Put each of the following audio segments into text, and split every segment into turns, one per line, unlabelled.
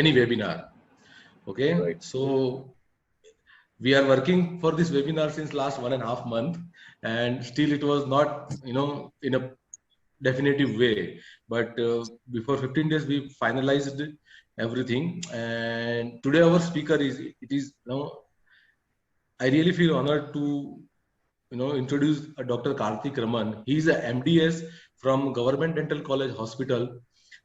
any webinar. Okay,
Right.
so we are working for this webinar since last 1.5 months, and still it was not, in a definitive way. But before 15 days, we finalized everything. And today our speaker I really feel honored to, introduce Dr. Karthik Raman. He is a MDS from Government Dental College Hospital,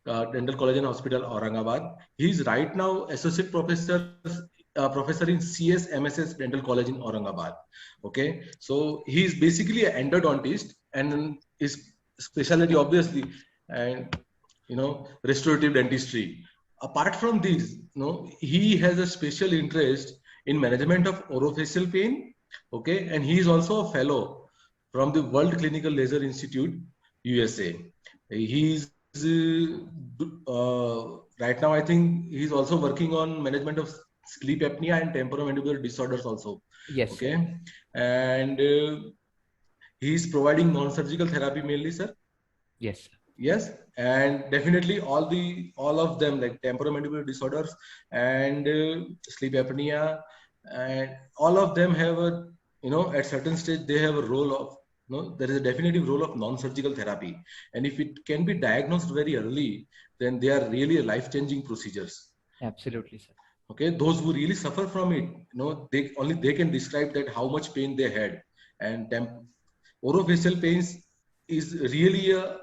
Dental College and Hospital, Aurangabad. He is right now associate professor in CS MSS Dental College in Aurangabad. Okay, so he is basically an endodontist, and his specialty obviously, and restorative dentistry. Apart from this, he has a special interest in management of orofacial pain. Okay, and he is also a fellow from the World Clinical Laser Institute, USA. He is right now, I think he's also working on management of sleep apnea and temporomandibular disorders also.
Yes.
Okay, sir. And he is providing non-surgical therapy mainly, sir.
Yes.
Yes, and definitely all of them, like temporomandibular disorders and sleep apnea, and all of them have a, at certain stage they have a role of, there is a definitive role of non-surgical therapy, and if it can be diagnosed very early, then they are really life-changing procedures.
Absolutely, sir.
Okay, those who really suffer from it, they can describe that how much pain they had, and orofacial pains is really a,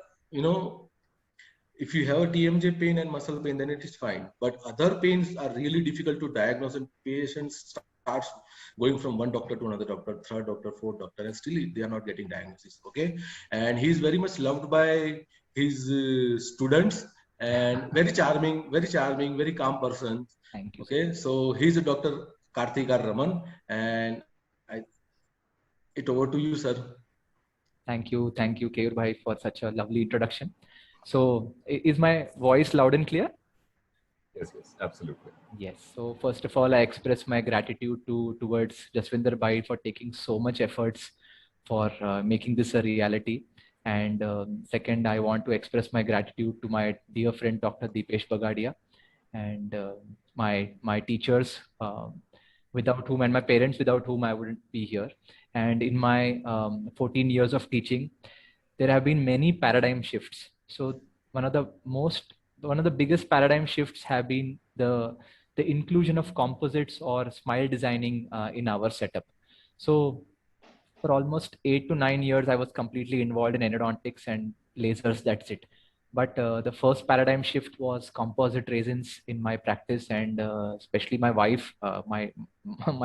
if you have a TMJ pain and muscle pain, then it is fine. But other pains are really difficult to diagnose, and patients starts going from one doctor to another doctor, third doctor, fourth doctor, and still they are not getting diagnosis. Okay, and he is very much loved by his students, and very charming, very calm person.
Thank you.
Okay, so he's a Dr. Karthik Raman, and it over to you, sir.
Thank you, Keyur Bhai, for such a lovely introduction. So, is my voice loud and clear?
Yes, absolutely.
Yes. So first of all, I express my gratitude towards Jaswinder Bhai for taking so much efforts for making this a reality. And second, I want to express my gratitude to my dear friend Dr. Deepesh Bagadia and my teachers, without whom, and my parents, without whom I wouldn't be here. And in my 14 years of teaching, there have been many paradigm shifts. So one of the biggest paradigm shifts have been the inclusion of composites or smile designing in our setup. So for almost 8 to 9 years, I was completely involved in endodontics and lasers. That's it. But the first paradigm shift was composite resins in my practice, and especially my wife, my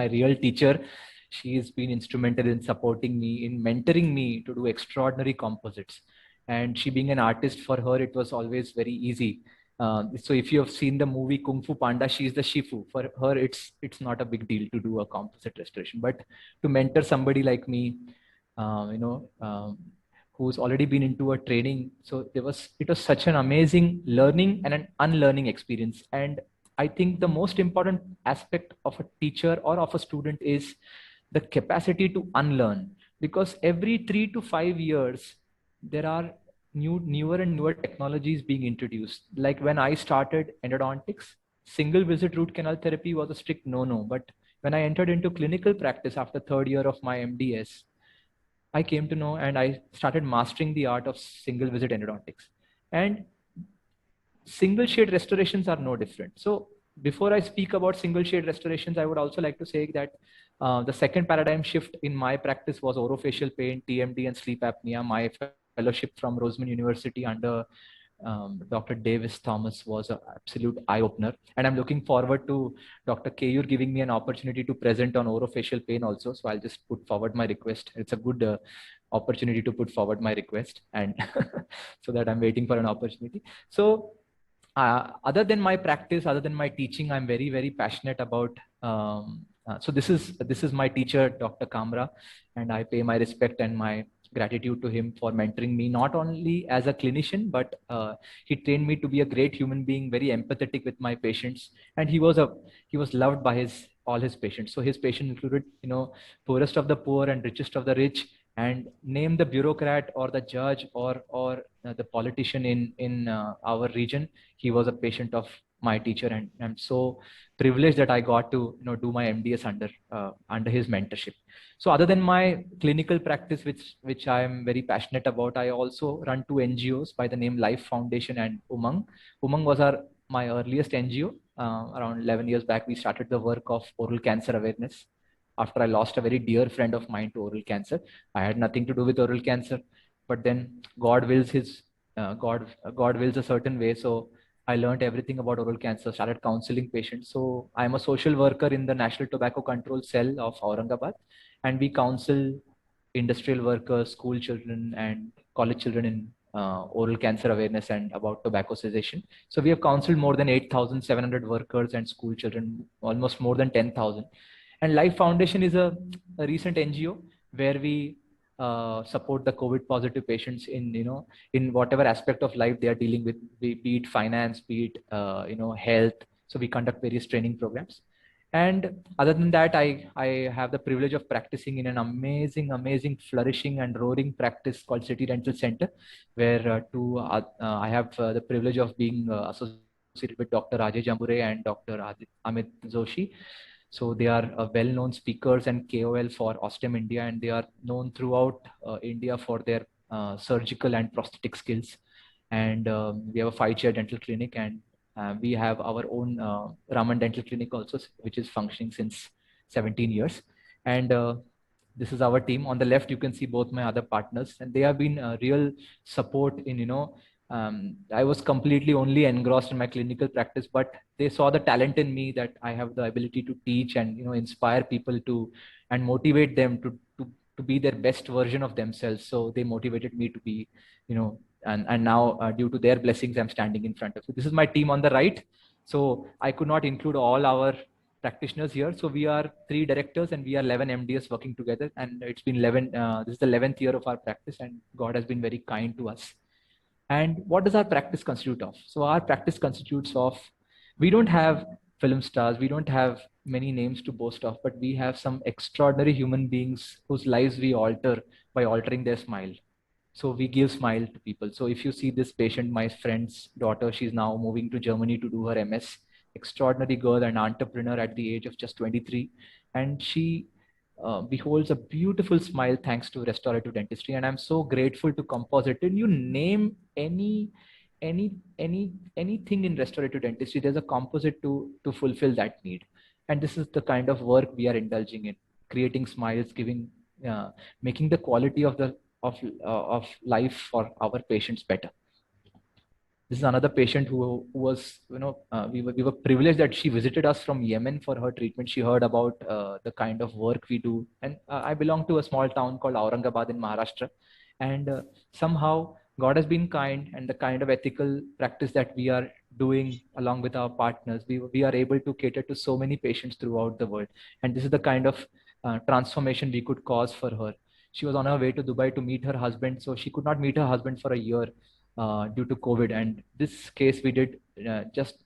real teacher. She's been instrumental in supporting me, in mentoring me to do extraordinary composites. And she being an artist, for her, it was always very easy. So if you have seen the movie Kung Fu Panda, she's the Shifu. For her, it's not a big deal to do a composite restoration. But to mentor somebody like me, who's already been into a training, so it was such an amazing learning and an unlearning experience. And I think the most important aspect of a teacher or of a student is the capacity to unlearn, because every 3 to 5 years, there are newer and newer technologies being introduced. Like when I started endodontics, single visit root canal therapy was a strict no-no. But when I entered into clinical practice after third year of my MDS, I came to know and I started mastering the art of single visit endodontics. And single shade restorations are no different. So before I speak about single shade restorations, I would also like to say that the second paradigm shift in my practice was orofacial pain, TMD, and sleep apnea. My fellowship from Roseman University under Dr. Davis Thomas was an absolute eye-opener. And I'm looking forward to Dr. Keyur giving me an opportunity to present on orofacial pain also. So I'll just put forward my request. It's a good opportunity to put forward my request, and so that I'm waiting for an opportunity. So other than my practice, other than my teaching, I'm very, very passionate about. So this is my teacher, Dr. Kamra, and I pay my respect and my gratitude to him for mentoring me, not only as a clinician, but he trained me to be a great human being, very empathetic with my patients, and he was loved by all his patients. So his patients included, poorest of the poor and richest of the rich, and name the bureaucrat or the judge or the politician in our region. He was a patient of my teacher, and I'm so privileged that I got to do my MDS under his mentorship. So other than my clinical practice, which I am very passionate about, I also run two NGOs by the name Life Foundation and Umang. Umang was my earliest NGO. Around 11 years back, we started the work of oral cancer awareness. After I lost a very dear friend of mine to oral cancer, I had nothing to do with oral cancer, but then God wills God wills a certain way. So I learned everything about oral cancer, started counseling patients. So I'm a social worker in the National Tobacco Control Cell of Aurangabad, and we counsel industrial workers, school children, and college children in oral cancer awareness and about tobacco cessation. So we have counseled more than 8,700 workers and school children, almost more than 10,000. And Life Foundation is a recent NGO where we support the COVID positive patients in whatever aspect of life they are dealing with, be it finance, be it health. So we conduct various training programs. And other than that, I have the privilege of practicing in an amazing, flourishing and roaring practice called City Dental Center, where I have the privilege of being associated with Dr. Rajesh Jambure and Dr. Amit Joshi. So they are well-known speakers and KOL for Ostem India, and they are known throughout India for their surgical and prosthetic skills. And we have a 5-chair dental clinic, and we have our own Raman Dental Clinic also, which is functioning since 17 years. And this is our team. On the left, you can see both my other partners, and they have been a real support in, I was completely only engrossed in my clinical practice, but they saw the talent in me, that I have the ability to teach and, inspire people and motivate them to be their best version of themselves. So they motivated me to be, and now due to their blessings, I'm standing in front of you. This is my team on the right. So I could not include all our practitioners here. So we are 3 directors and we are 11 MDs working together. And it's been this is the 11th year of our practice, and God has been very kind to us. And what does our practice constitute of? So our practice constitutes of, we don't have film stars, we don't have many names to boast of, but we have some extraordinary human beings whose lives we alter by altering their smile. So we give smile to people. So if you see this patient, my friend's daughter, she's now moving to Germany to do her MS. Extraordinary girl and entrepreneur at the age of just 23. And she beholds a beautiful smile thanks to restorative dentistry. And I'm so grateful to Composite. And you name anything in restorative dentistry, there's a composite to fulfill that need. And this is the kind of work we are indulging in, creating smiles, making the quality of life for our patients better. This is another patient who was, we were privileged that she visited us from Yemen for her treatment. She heard about the kind of work we do. And I belong to a small town called Aurangabad in Maharashtra. And somehow God has been kind, and the kind of ethical practice that we are doing along with our partners, we are able to cater to so many patients throughout the world. And this is the kind of transformation we could cause for her. She was on her way to Dubai to meet her husband. So she could not meet her husband for a year due to COVID. And this case we did just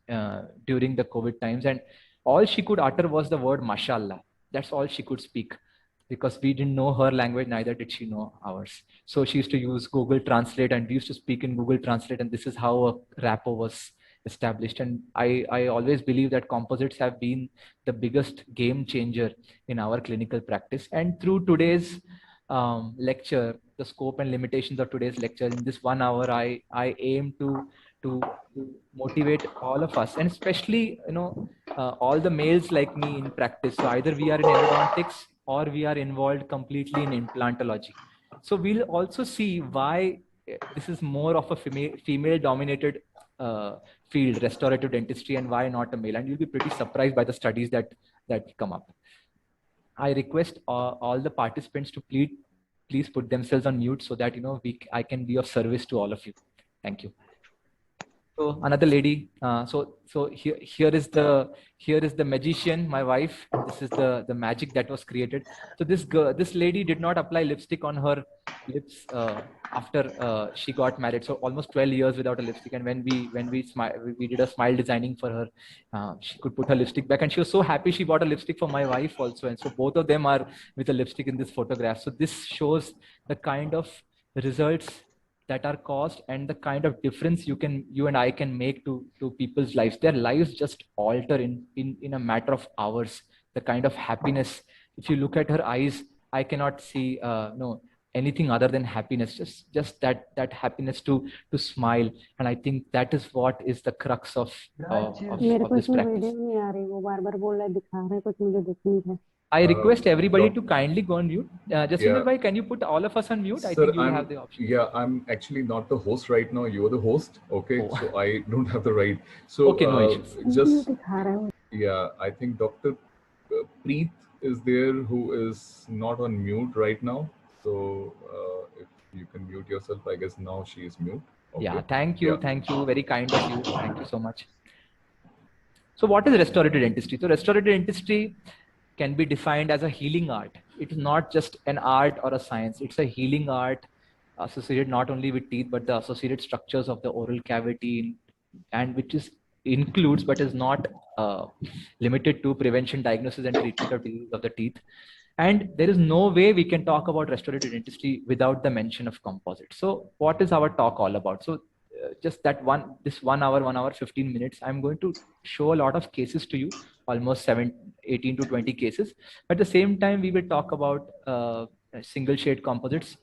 during the COVID times. And all she could utter was the word mashallah. That's all she could speak, because we didn't know her language, neither did she know ours. So she used to use Google Translate, and we used to speak in Google Translate. And this is how a rapport was established. And I always believe that composites have been the biggest game changer in our clinical practice. And through today's lecture, the scope and limitations of today's lecture, in this 1 hour, I aim to motivate all of us, and especially all the males like me in practice. So either we are in endodontics or we are involved completely in implantology. So we'll also see why this is more of a female dominated field, restorative dentistry, and why not a male. And you'll be pretty surprised by the studies that come up. I request all the participants to please put themselves on mute so that I can be of service to all of you. Thank you. So another lady. So here is the magician, my wife. This is the magic that was created. So this lady did not apply lipstick on her lips after she got married. So almost 12 years without a lipstick. And when we did a smile designing for her, she could put her lipstick back, and she was so happy. She bought a lipstick for my wife also, and so both of them are with a lipstick in this photograph. So this shows the kind of results that are caused and the kind of difference you and I can make to people's lives. Their lives just alter in a matter of hours. The kind of happiness, if you look at her eyes, I cannot see no anything other than happiness, just that happiness to smile. And I think that is what is the crux of this practice. I request everybody to kindly go on mute. Jaswinder bhai, can you put all of us on mute?
Sir,
I think you will have the option.
Yeah, I'm actually not the host right now. You're the host. Okay, oh. So I don't have the right. So
okay, no issues.
Just yeah, I think Dr. Preet is there, who is not on mute right now. So if you can mute yourself, I guess now she is mute. Okay.
Yeah, thank you. Thank you. Very kind of you. Thank you so much. So what is restorative dentistry? So restorative dentistry can be defined as a healing art. It is not just an art or a science. It's a healing art associated not only with teeth, but the associated structures of the oral cavity, and which includes, but is not limited to prevention, diagnosis, and treatment of disease of the teeth. And there is no way we can talk about restorative dentistry without the mention of composite. So what is our talk all about? So just this 1 hour, 15 minutes, I'm going to show a lot of cases to you, almost 18 to 20 cases. At the same time, we will talk about single shade composites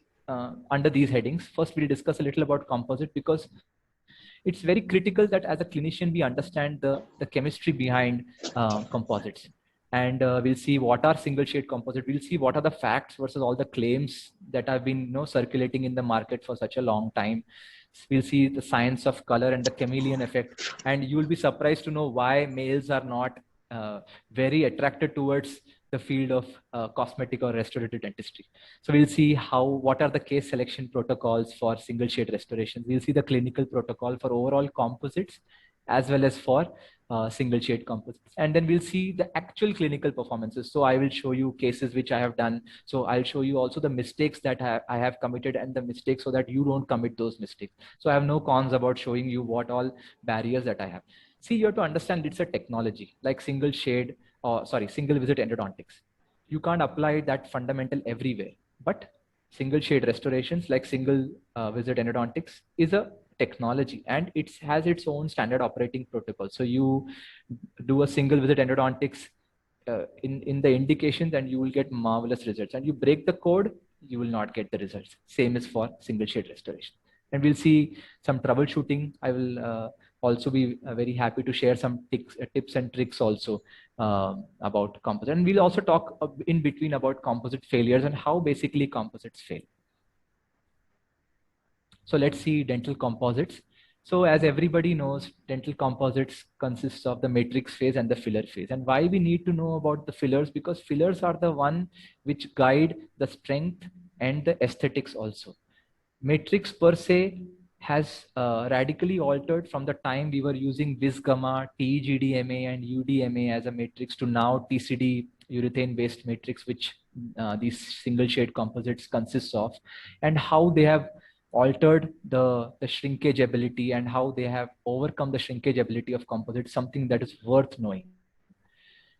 under these headings. First, we'll discuss a little about composite, because it's very critical that as a clinician, we understand the chemistry behind composites. And we'll see what are single shade composite. We'll see what are the facts versus all the claims that have been circulating in the market for such a long time. We'll see the science of color and the chameleon effect. And you will be surprised to know why males are not very attracted towards the field of cosmetic or restorative dentistry. So we'll see what are the case selection protocols for single shade restorations. We'll see the clinical protocol for overall composites as well as for single shade composites. And then we'll see the actual clinical performances. So I will show you cases which I have done. So I'll show you also the mistakes that I have committed and the mistakes, so that you don't commit those mistakes. So I have no cons about showing you what all barriers that I have. See, you have to understand it's a technology like single visit endodontics. You can't apply that fundamental everywhere, but single shade restorations like single visit endodontics is a technology, and it has its own standard operating protocol. So you do a single visit endodontics in the indications, and you will get marvelous results. And you break the code, you will not get the results. Same is for single shade restoration. And we'll see some troubleshooting. I will also be very happy to share some tips and tricks also about composite. And we'll also talk in between about composite failures and how basically composites fail. So let's see dental composites. So as everybody knows, dental composites consists of the matrix phase and the filler phase. And why we need to know about the fillers? Because fillers are the one which guide the strength and the aesthetics also. Matrix per se has radically altered from the time we were using Visgamma, TEGDMA and UDMA as a matrix to now TCD, urethane based matrix, which these single shade composites consists of, and how they have altered the shrinkage ability and how they have overcome the shrinkage ability of composites, something that is worth knowing.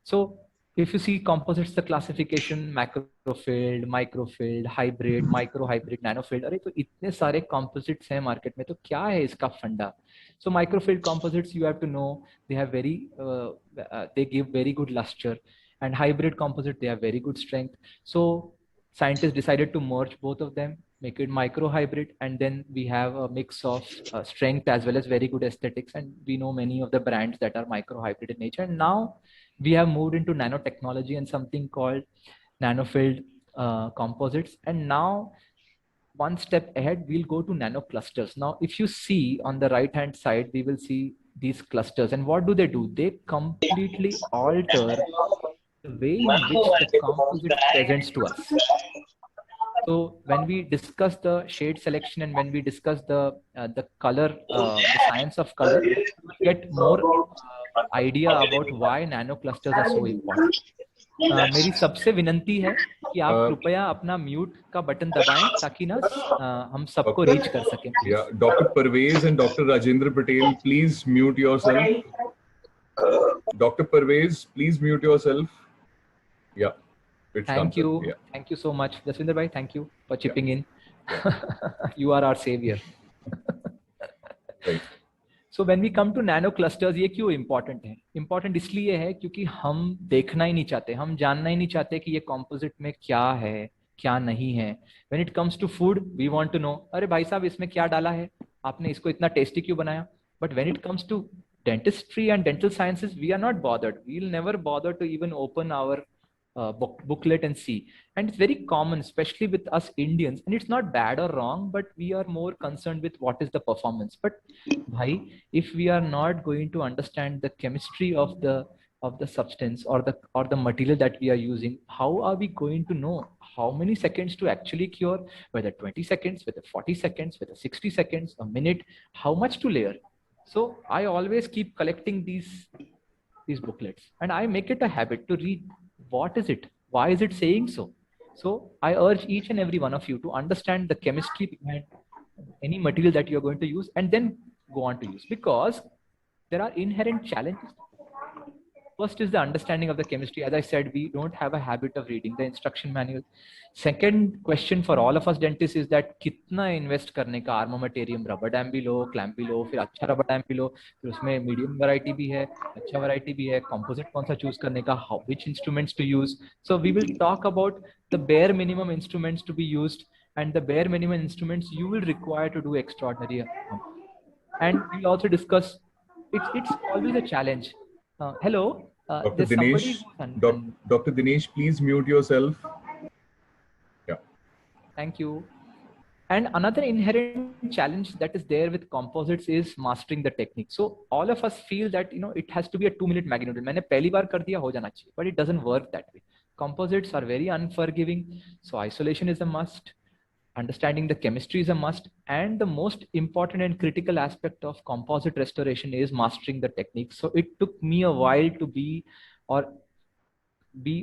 So if you see composites, the classification, macrofilled, microfilled, hybrid, microhybrid, nanofilled, अरे तो इतने सारे composites हैं market में, तो क्या है इसका फंडा? So microfilled composites, you have to know, they have they give very good luster, and hybrid composite, they have very good strength. So scientists decided to merge both of them, make it microhybrid, and then we have a mix of strength as well as very good aesthetics. And we know many of the brands that are microhybrid in nature. And now we have moved into nanotechnology and something called nanofilled composites. And now one step ahead, we'll go to nano clusters. Now, if you see on the right hand side, we will see these clusters. And what do? They completely alter the way in which the composite presents to us. So when we discuss the shade selection and when we discuss the color, the science of color, we get more idea about why nano clusters are so important. मेरी सबसे विनंती है कि आप कृपया अपना mute का button दबाएं ताकि ना हम सबको रीच कर सकें.
Yeah, Dr. Parvez and Dr. Rajendra Patel, please mute yourself. Dr. Parvez, please mute yourself. Yeah.
Thank you. Yeah. Thank you so much. Jaswinder bhai, thank you for chipping in. You are our savior.
Right.
So when we come to nano clusters, ये क्यों important है? Important इसलिए है क्योंकि हम देखना ही नहीं चाहते, हम जानना ही नहीं चाहते कि ये composite में क्या है, क्या नहीं है. When it comes to food, we want to know, अरे भाई साहब इसमें क्या डाला है? आपने इसको इतना tasty क्यों बनाया? But when it comes to dentistry and dental sciences, we are not bothered. We'll never bother to even open our booklet and see. And it's very common, especially with us Indians, and it's not bad or wrong, but we are more concerned with what is the performance. But bhai, if we are not going to understand the chemistry of the substance or the material that we are using, how are we going to know how many seconds to actually cure, whether 20 seconds, whether 40 seconds, whether 60 seconds, a minute, how much to layer? So I always keep collecting these booklets, and I make it a habit to read. What is it? Why is it saying so? So I urge each and every one of you to understand the chemistry behind any material that you're going to use, and then go on to use, because there are inherent challenges. First is the understanding of the chemistry. As I said, we don't have a habit of reading the instruction manual. Second question for all of us dentists is that कितना invest करने का armamentarium, rubber dam भी लो, clamp भी लो, फिर अच्छा rubber dam भी लो, फिर उसमें medium variety भी है, अच्छा variety भी है, composite कौन सा choose करने का, which instruments to use. So we will talk about the bare minimum instruments to be used, and the bare minimum instruments you will require to do extraordinary. And we'll also discuss, it's always a challenge. Hello,
Dr. Dinesh, Dr. Dinesh, please mute yourself. Yeah.
Thank you. And another inherent challenge that is there with composites is mastering the technique. So all of us feel that, you know, it has to be a 2-minute magnitude. मैंने पहली बार कर दिया हो जाना चाहिए, but it doesn't work that way. Composites are very unforgiving. So isolation is a must. Understanding the chemistry is a must, and the most important and critical aspect of composite restoration is mastering the technique. So it took me a while to be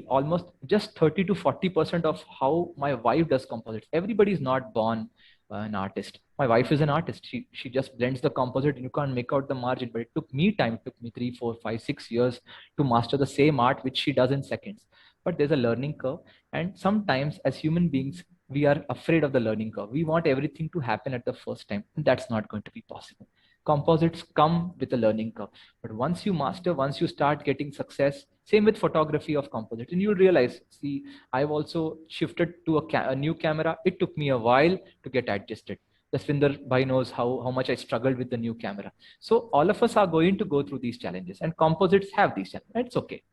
almost just 30 to 40% of how my wife does composites. Everybody is not born an artist. My wife is an artist. She just blends the composite and you can't make out the margin, but it took me time. It took me 3, 4, 5, 6 years to master the same art, which she does in seconds. But there's a learning curve. And sometimes as human beings, we are afraid of the learning curve. We want everything to happen at the first time. And that's not going to be possible. Composites come with a learning curve. But once you master, once you start getting success, same with photography of composite, and you'll realize, see, I've also shifted to a new camera. It took me a while to get adjusted. Jaswinder Bhai knows how much I struggled with the new camera. So all of us are going to go through these challenges, and composites have these challenges. It's okay.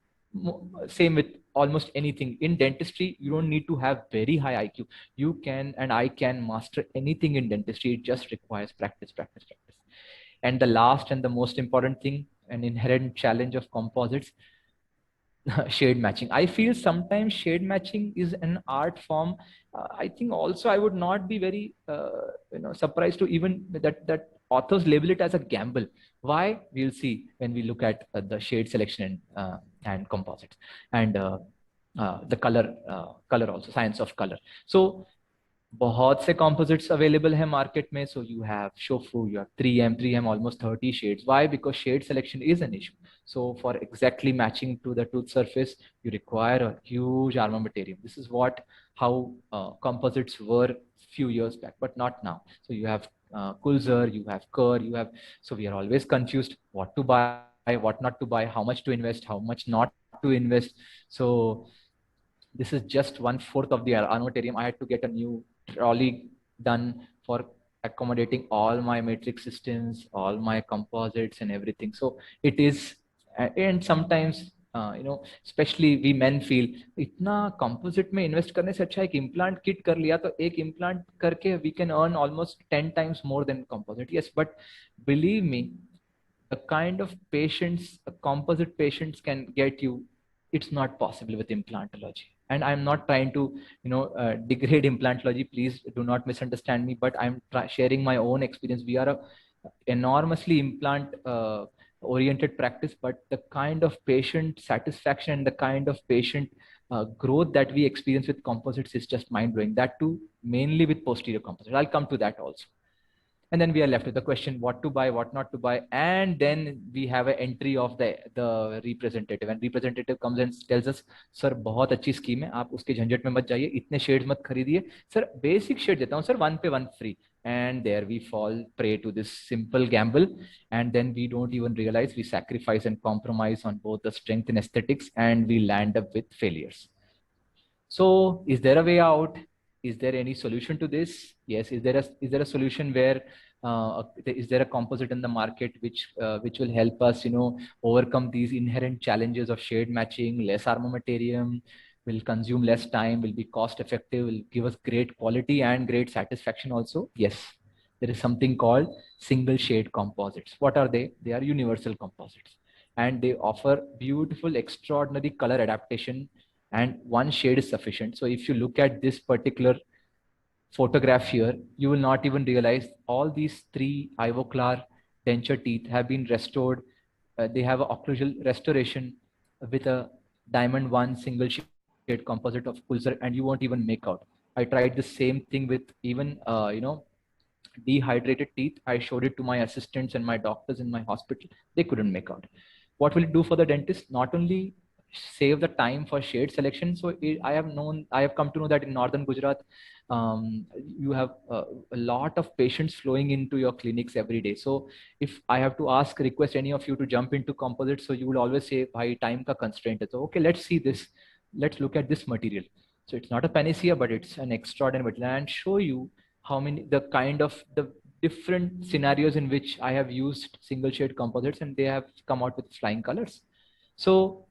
Same with almost anything. In dentistry, you don't need to have very high IQ. You can, and I can master anything in dentistry. It just requires practice, practice, practice. And the last and the most important thing, an inherent challenge of composites, shade matching. I feel sometimes shade matching is an art form. I think also I would not be very surprised to even that authors label it as a gamble. Why? We'll see when we look at the shade selection and composites, and the color also, science of color. So बहुत से composites available है market में. So you have Shofu, you have 3M, almost 30 shades. Why? Because shade selection is an issue. So for exactly matching to the tooth surface, you require a huge armamentarium. This is how composites were few years back, but not now. So you have Kulzer, you have Kerr, so we are always confused what to buy, what not to buy, how much to invest, how much not to invest. So this is just 1/4 of the armamentarium. I had to get a new trolley done for accommodating all my matrix systems, all my composites and everything. So it is, and sometimes especially we men feel इतना composite में invest करने से अच्छा एक implant kit कर लिया, तो एक implant करके we can earn almost 10 times more than composite. Yes, but believe me, the kind of patients a composite patients can get you, it's not possible with implantology. And I'm not trying to degrade implantology, please do not misunderstand me, but I'm sharing my own experience. We are a enormously implant oriented practice, but the kind of patient satisfaction and the kind of patient growth that we experience with composites is just mind-blowing. That too mainly with posterior composites. I'll come to that also. And then we are left with the question, what to buy, what not to buy. And then we have an entry of the representative, and representative comes and tells us, sir, बहुत अच्छी scheme है, आप उसके झंझट में मत जाइए, इतने शेड्स मत खरीदिए, सर बेसिक शेड देता हूँ सर, 1 पे 1 free. And there we fall prey to this simple gamble, and then we don't even realize we sacrifice and compromise on both the strength and aesthetics, and we land up with failures. So is there a way out? Is there any solution to this? Yes. Is there a solution where is there a composite in the market which will help us, overcome these inherent challenges of shade matching, less armamentarium, will consume less time, will be cost effective, will give us great quality and great satisfaction also? Yes. There is something called single shade composites. What are they? They are universal composites, and they offer beautiful, extraordinary color adaptation, and one shade is sufficient. So if you look at this particular photograph here, you will not even realize all these 3 Ivoclar denture teeth have been restored. They have an occlusal restoration with a diamond 1 single shade composite of Pulsar, and you won't even make out. I tried the same thing with even dehydrated teeth. I showed it to my assistants and my doctors in my hospital. They couldn't make out. What will it do for the dentist? Not only save the time for shade selection. So I have come to know that in northern Gujarat, you have a lot of patients flowing into your clinics every day. So if I have to request any of you to jump into composites, so you will always say, "Bhai, time ka constraint." So okay, let's see this. Let's look at this material. So it's not a panacea, but it's an extraordinary material, and show you the different scenarios in which I have used single shade composites, and they have come out with flying colors. So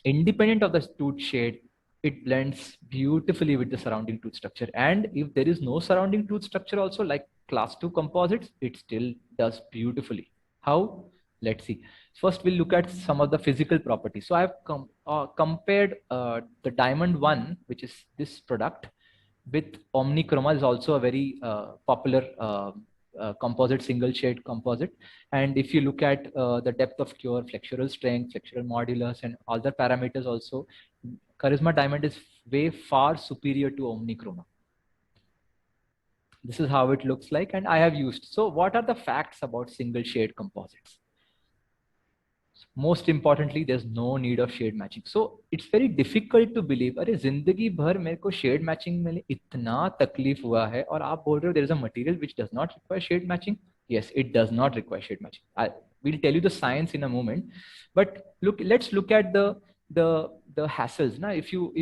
independent of the tooth shade, it blends beautifully with the surrounding tooth structure. And if there is no surrounding tooth structure also, like class 2 composites, it still does beautifully. How? Let's see. First, we'll look at some of the physical properties. So I have compared the Diamond 1, which is this product, with Omnichroma. Is also a very popular composite, single shade composite. And if you look at the depth of cure, flexural strength, flexural modulus, and other parameters also, Charisma Diamond is way far superior to Omnichroma. This is how it looks like, and I have used. So what are the facts about single shade composites? Most importantly, there's no need of shade matching. So it's very difficult to believe, अरे जिंदगी भर मेरे को shade matching में इतना तकलीफ हुआ है, और आप बोल रहे हो there is a material which does not require shade matching. Yes, it does not require shade matching. We'll tell you the science in a moment, but let's look at the hassles. Now, if you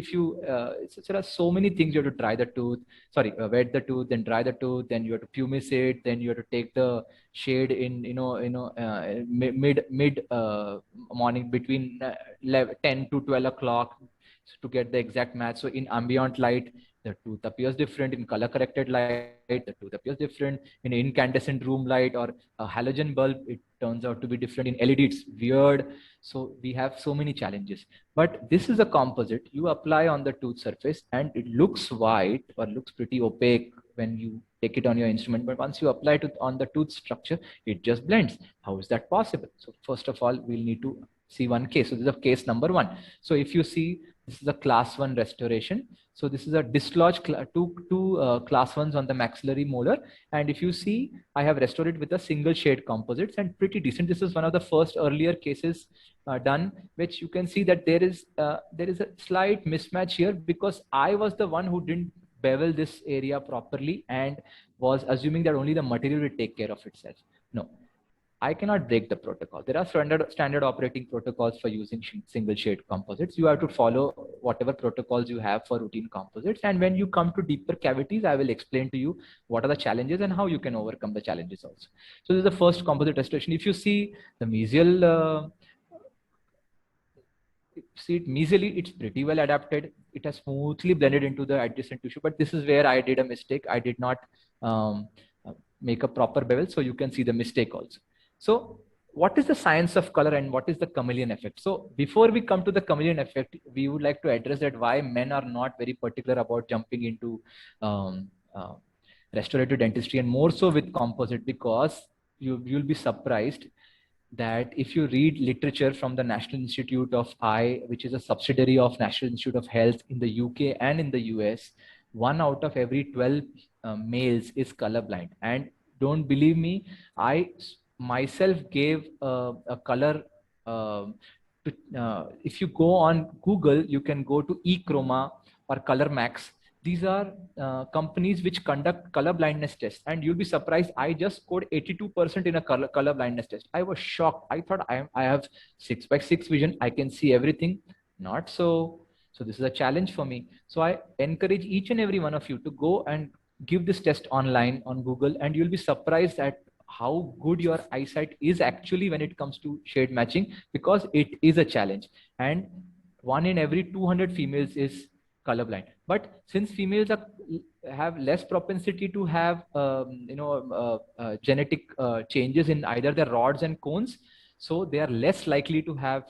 there are so many things. You have to dry the tooth, wet the tooth, then dry the tooth, then you have to pumice it, then you have to take the shade in mid morning between 10 to 12 o'clock to get the exact match. So in ambient light, the tooth appears different. In color corrected light, the tooth appears different. In incandescent room light or a halogen bulb, it turns out to be different. In LED, it's weird. So we have so many challenges. But this is a composite you apply on the tooth surface, and it looks white or looks pretty opaque when you take it on your instrument. But once you apply it on the tooth structure, it just blends. How is that possible? So first of all, we'll need to see one case. So this is a case number 1. So if you see, this is a class 1 restoration. So this is a dislodged two class 1s on the maxillary molar. And if you see, I have restored it with a single shade composites, and pretty decent. This is one of the first earlier cases done, which you can see that there is a slight mismatch here, because I was the one who didn't bevel this area properly and was assuming that only the material will take care of itself. No. I cannot break the protocol. There are standard operating protocols for using single shade composites. You have to follow whatever protocols you have for routine composites. And when you come to deeper cavities, I will explain to you what are the challenges and how you can overcome the challenges also. So this is the first composite restoration. If you see the mesial, mesially, it's pretty well adapted. It has smoothly blended into the adjacent tissue. But this is where I did a mistake. I did not make a proper bevel. So you can see the mistake also. So what is the science of color and what is the chameleon effect? So before we come to the chameleon effect, we would like to address that why men are not very particular about jumping into restorative dentistry, and more so with composite, because you'll be surprised that if you read literature from the National Institute of Eye, which is a subsidiary of National Institute of Health in the UK and in the US, 1 out of every 12 males is colorblind. And don't believe me, I myself gave a color. If you go on Google, you can go to eChroma or ColorMax. These are companies which conduct color blindness tests, and you'll be surprised. I just scored 82% in a color blindness test. I was shocked. I thought I have 6x6 vision. I can see everything. Not so. So this is a challenge for me. So I encourage each and every one of you to go and give this test online on Google, and you'll be surprised at how good your eyesight is actually when it comes to shade matching, because it is a challenge. And 1 in every 200 females is colorblind. But since females have less propensity to have genetic changes in either their rods and cones, so they are less likely to have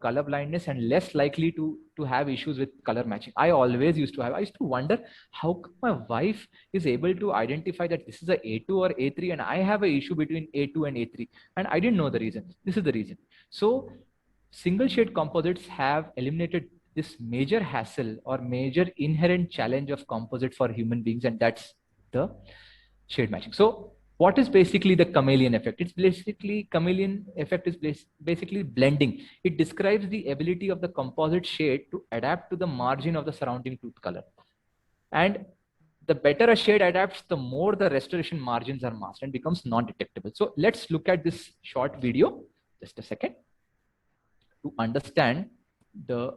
color blindness and less likely to have issues with color matching. I used to wonder how come my wife is able to identify that this is a A2 or A3 and I have an issue between A2 and A3, and I didn't know the reason. This is the reason. So single shade composites have eliminated this major hassle or major inherent challenge of composite for human beings, and that's the shade matching. So what is basically the chameleon effect? It's basically, chameleon effect is basically blending. It describes the ability of the composite shade to adapt to the margin of the surrounding tooth color. And the better a shade adapts, the more the restoration margins are masked and becomes non-detectable. So let's look at this short video, just a second, to understand the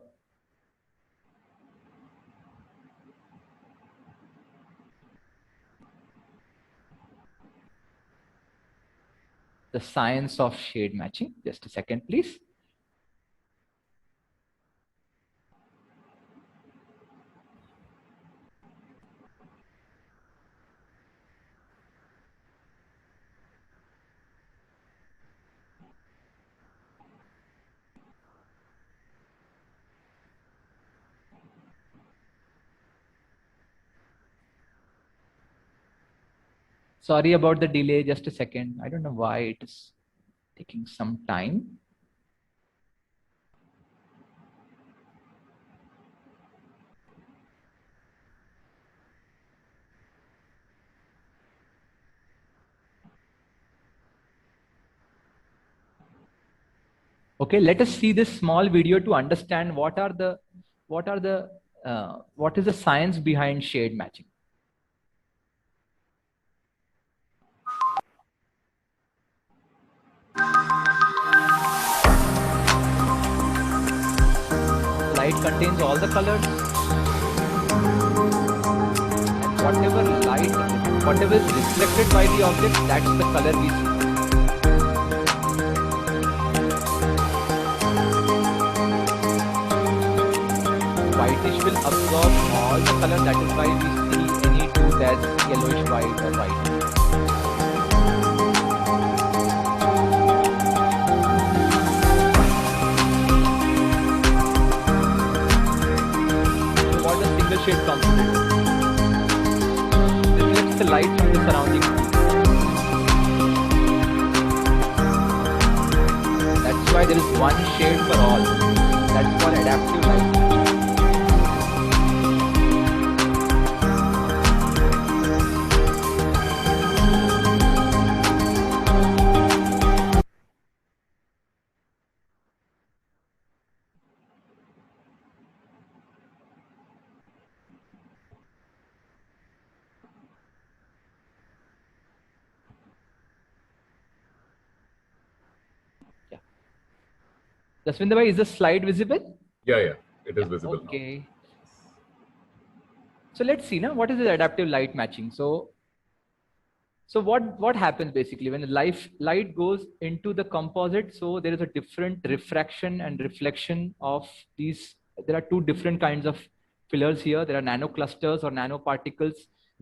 science of shade matching. Just a second, please. Sorry about the delay, just a second. I don't know why it is taking some time. Okay, let us see this small video to understand what is the science behind shade matching. Light contains all the colors, and whatever is reflected by the object, that's the color we see. Whitish will absorb all the color, that is why we see any tooth as yellowish white or white. Shade composite reflects the light from the surrounding tooth. That's why there is one shade for all. That's called adaptive light. Jaswinder bhai, is the slide visible?
Yeah, it is visible.
Okay.
Now.
So let's see now, what is the adaptive light matching? So what happens basically when the light goes into the composite? So there is a different refraction and reflection of these. There are two different kinds of fillers here. There are nanoclusters or nanoparticles,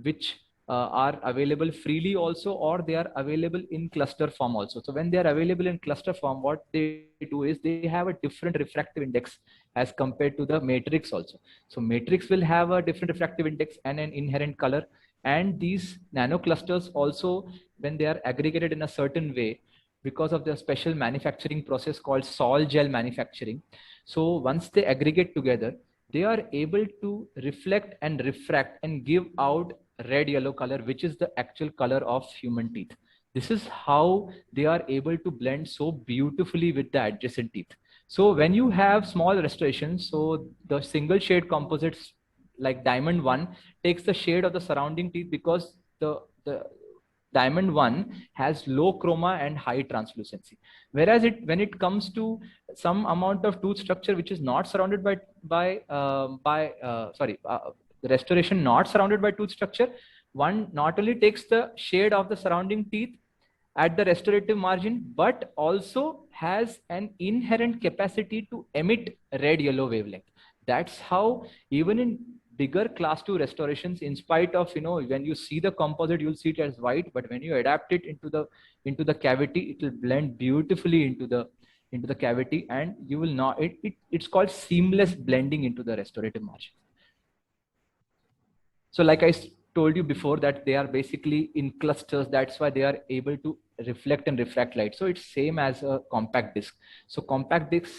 which are available freely also, or they are available in cluster form also. So when they are available in cluster form, what they do is they have a different refractive index as compared to the matrix also. So matrix will have a different refractive index and an inherent color. And these nanoclusters also, when they are aggregated in a certain way, because of the special manufacturing process called sol gel manufacturing. So once they aggregate together, they are able to reflect and refract and give out red yellow color, which is the actual color of human teeth. This is how they are able to blend so beautifully with the adjacent teeth. So when you have small restorations, so the single shade composites like Diamond 1 takes the shade of the surrounding teeth, because the Diamond 1 has low chroma and high translucency. Whereas when it comes to some amount of tooth structure which is not surrounded by the restoration not surrounded by tooth structure, one not only takes the shade of the surrounding teeth at the restorative margin, but also has an inherent capacity to emit red yellow wavelength. That's how even in bigger class 2 restorations, in spite of, when you see the composite, you'll see it as white, but when you adapt it into the cavity, it will blend beautifully into the cavity, and you will not, it's called seamless blending into the restorative margin. So like I told you before, that they are basically in clusters. That's why they are able to reflect and refract light. So it's same as a compact disc. So compact disc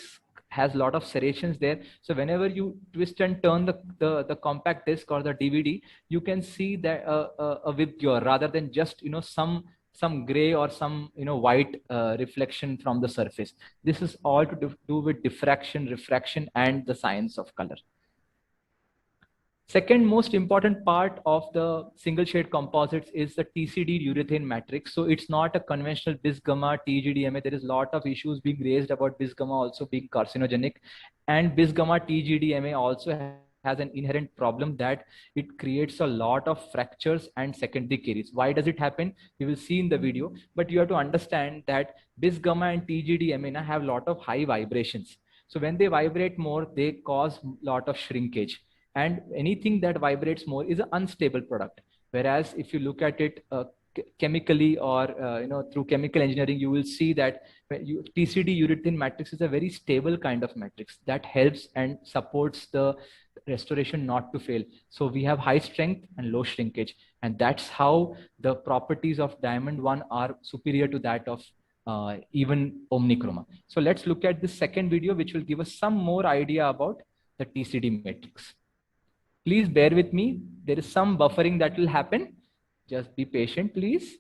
has a lot of serrations there. So whenever you twist and turn the compact disc or the DVD, you can see that a Vibgyor rather than just, some gray or some, white reflection from the surface. This is all to do with diffraction, refraction, and the science of color. Second most important part of the single shade composites is the TCD urethane matrix. So it's not a conventional bis gamma TGDMA. There is a lot of issues being raised about bis gamma also being carcinogenic, and bis gamma TGDMA also has an inherent problem that it creates a lot of fractures and secondary caries. Why does it happen? You will see in the video, but you have to understand that bis gamma and TGDMA have a lot of high vibrations. So when they vibrate more, they cause a lot of shrinkage. And anything that vibrates more is an unstable product. Whereas if you look at it chemically or through chemical engineering, you will see that TCD urethane matrix is a very stable kind of matrix that helps and supports the restoration not to fail. So we have high strength and low shrinkage, and that's how the properties of Diamond 1 are superior to that of even Omnichroma. So let's look at this second video, which will give us some more idea about the TCD matrix. Please bear with me. There is some buffering that will happen. Just be patient, please.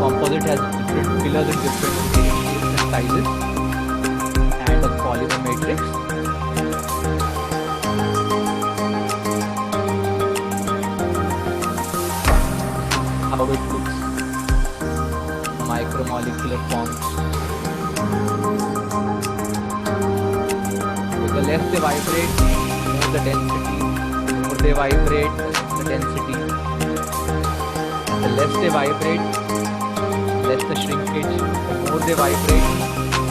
Composite has different pillars in different sizes and a polymer matrix. How it looks, micromolecular forms. So the less they vibrate, more the density. The more they vibrate, the density. The less they vibrate, less the shrinkage. The more they vibrate,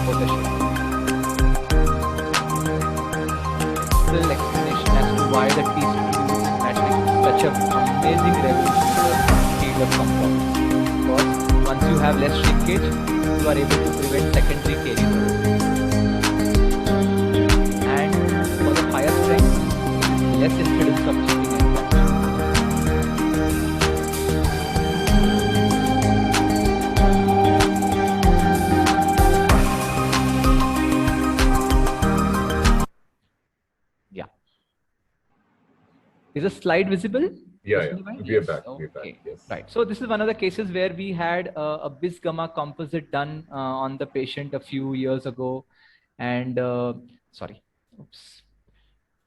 more the shrinkage. Full explanation as to why the TCD matrix is such an amazing revolution in the field of composites. Because once you have less shrinkage, you are able to prevent secondary caries. And for the higher strength, less incidence of chipping and cracking. Is the slide visible?
Yeah, we are back.
Okay.
We're back. Yes.
Right. So this is one of the cases where we had a bis gamma composite done on the patient a few years ago, and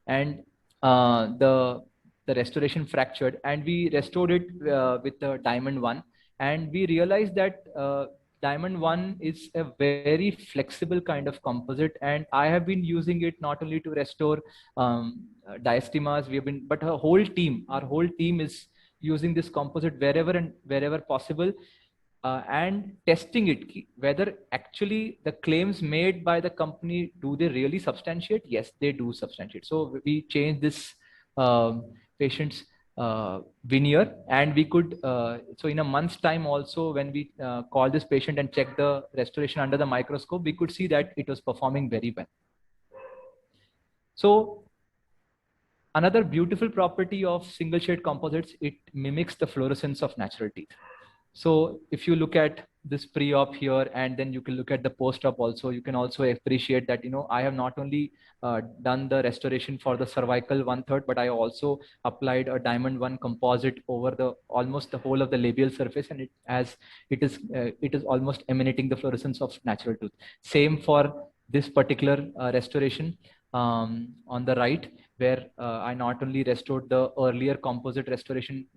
and the restoration fractured, and we restored it with the Diamond 1, and we realized that Diamond 1 is a very flexible kind of composite, and I have been using it not only to restore diastemas, but our whole team is using this composite wherever possible, and testing it, whether actually the claims made by the company, do they really substantiate? Yes, they do substantiate. So we changed this patient's veneer, and we could, so in a month's time also, when we call this patient and check the restoration under the microscope, we could see that it was performing very well. So another beautiful property of single shade composites, it mimics the fluorescence of natural teeth. So if you look at this pre-op here, and then you can look at the post-op also, you can also appreciate that, you know, I have not only done the restoration for the cervical 1/3, but I also applied a Diamond 1 composite over the almost the whole of the labial surface, and it is almost emanating the fluorescence of natural tooth. Same for this particular restoration on the right, where I not only restored the earlier composite restoration,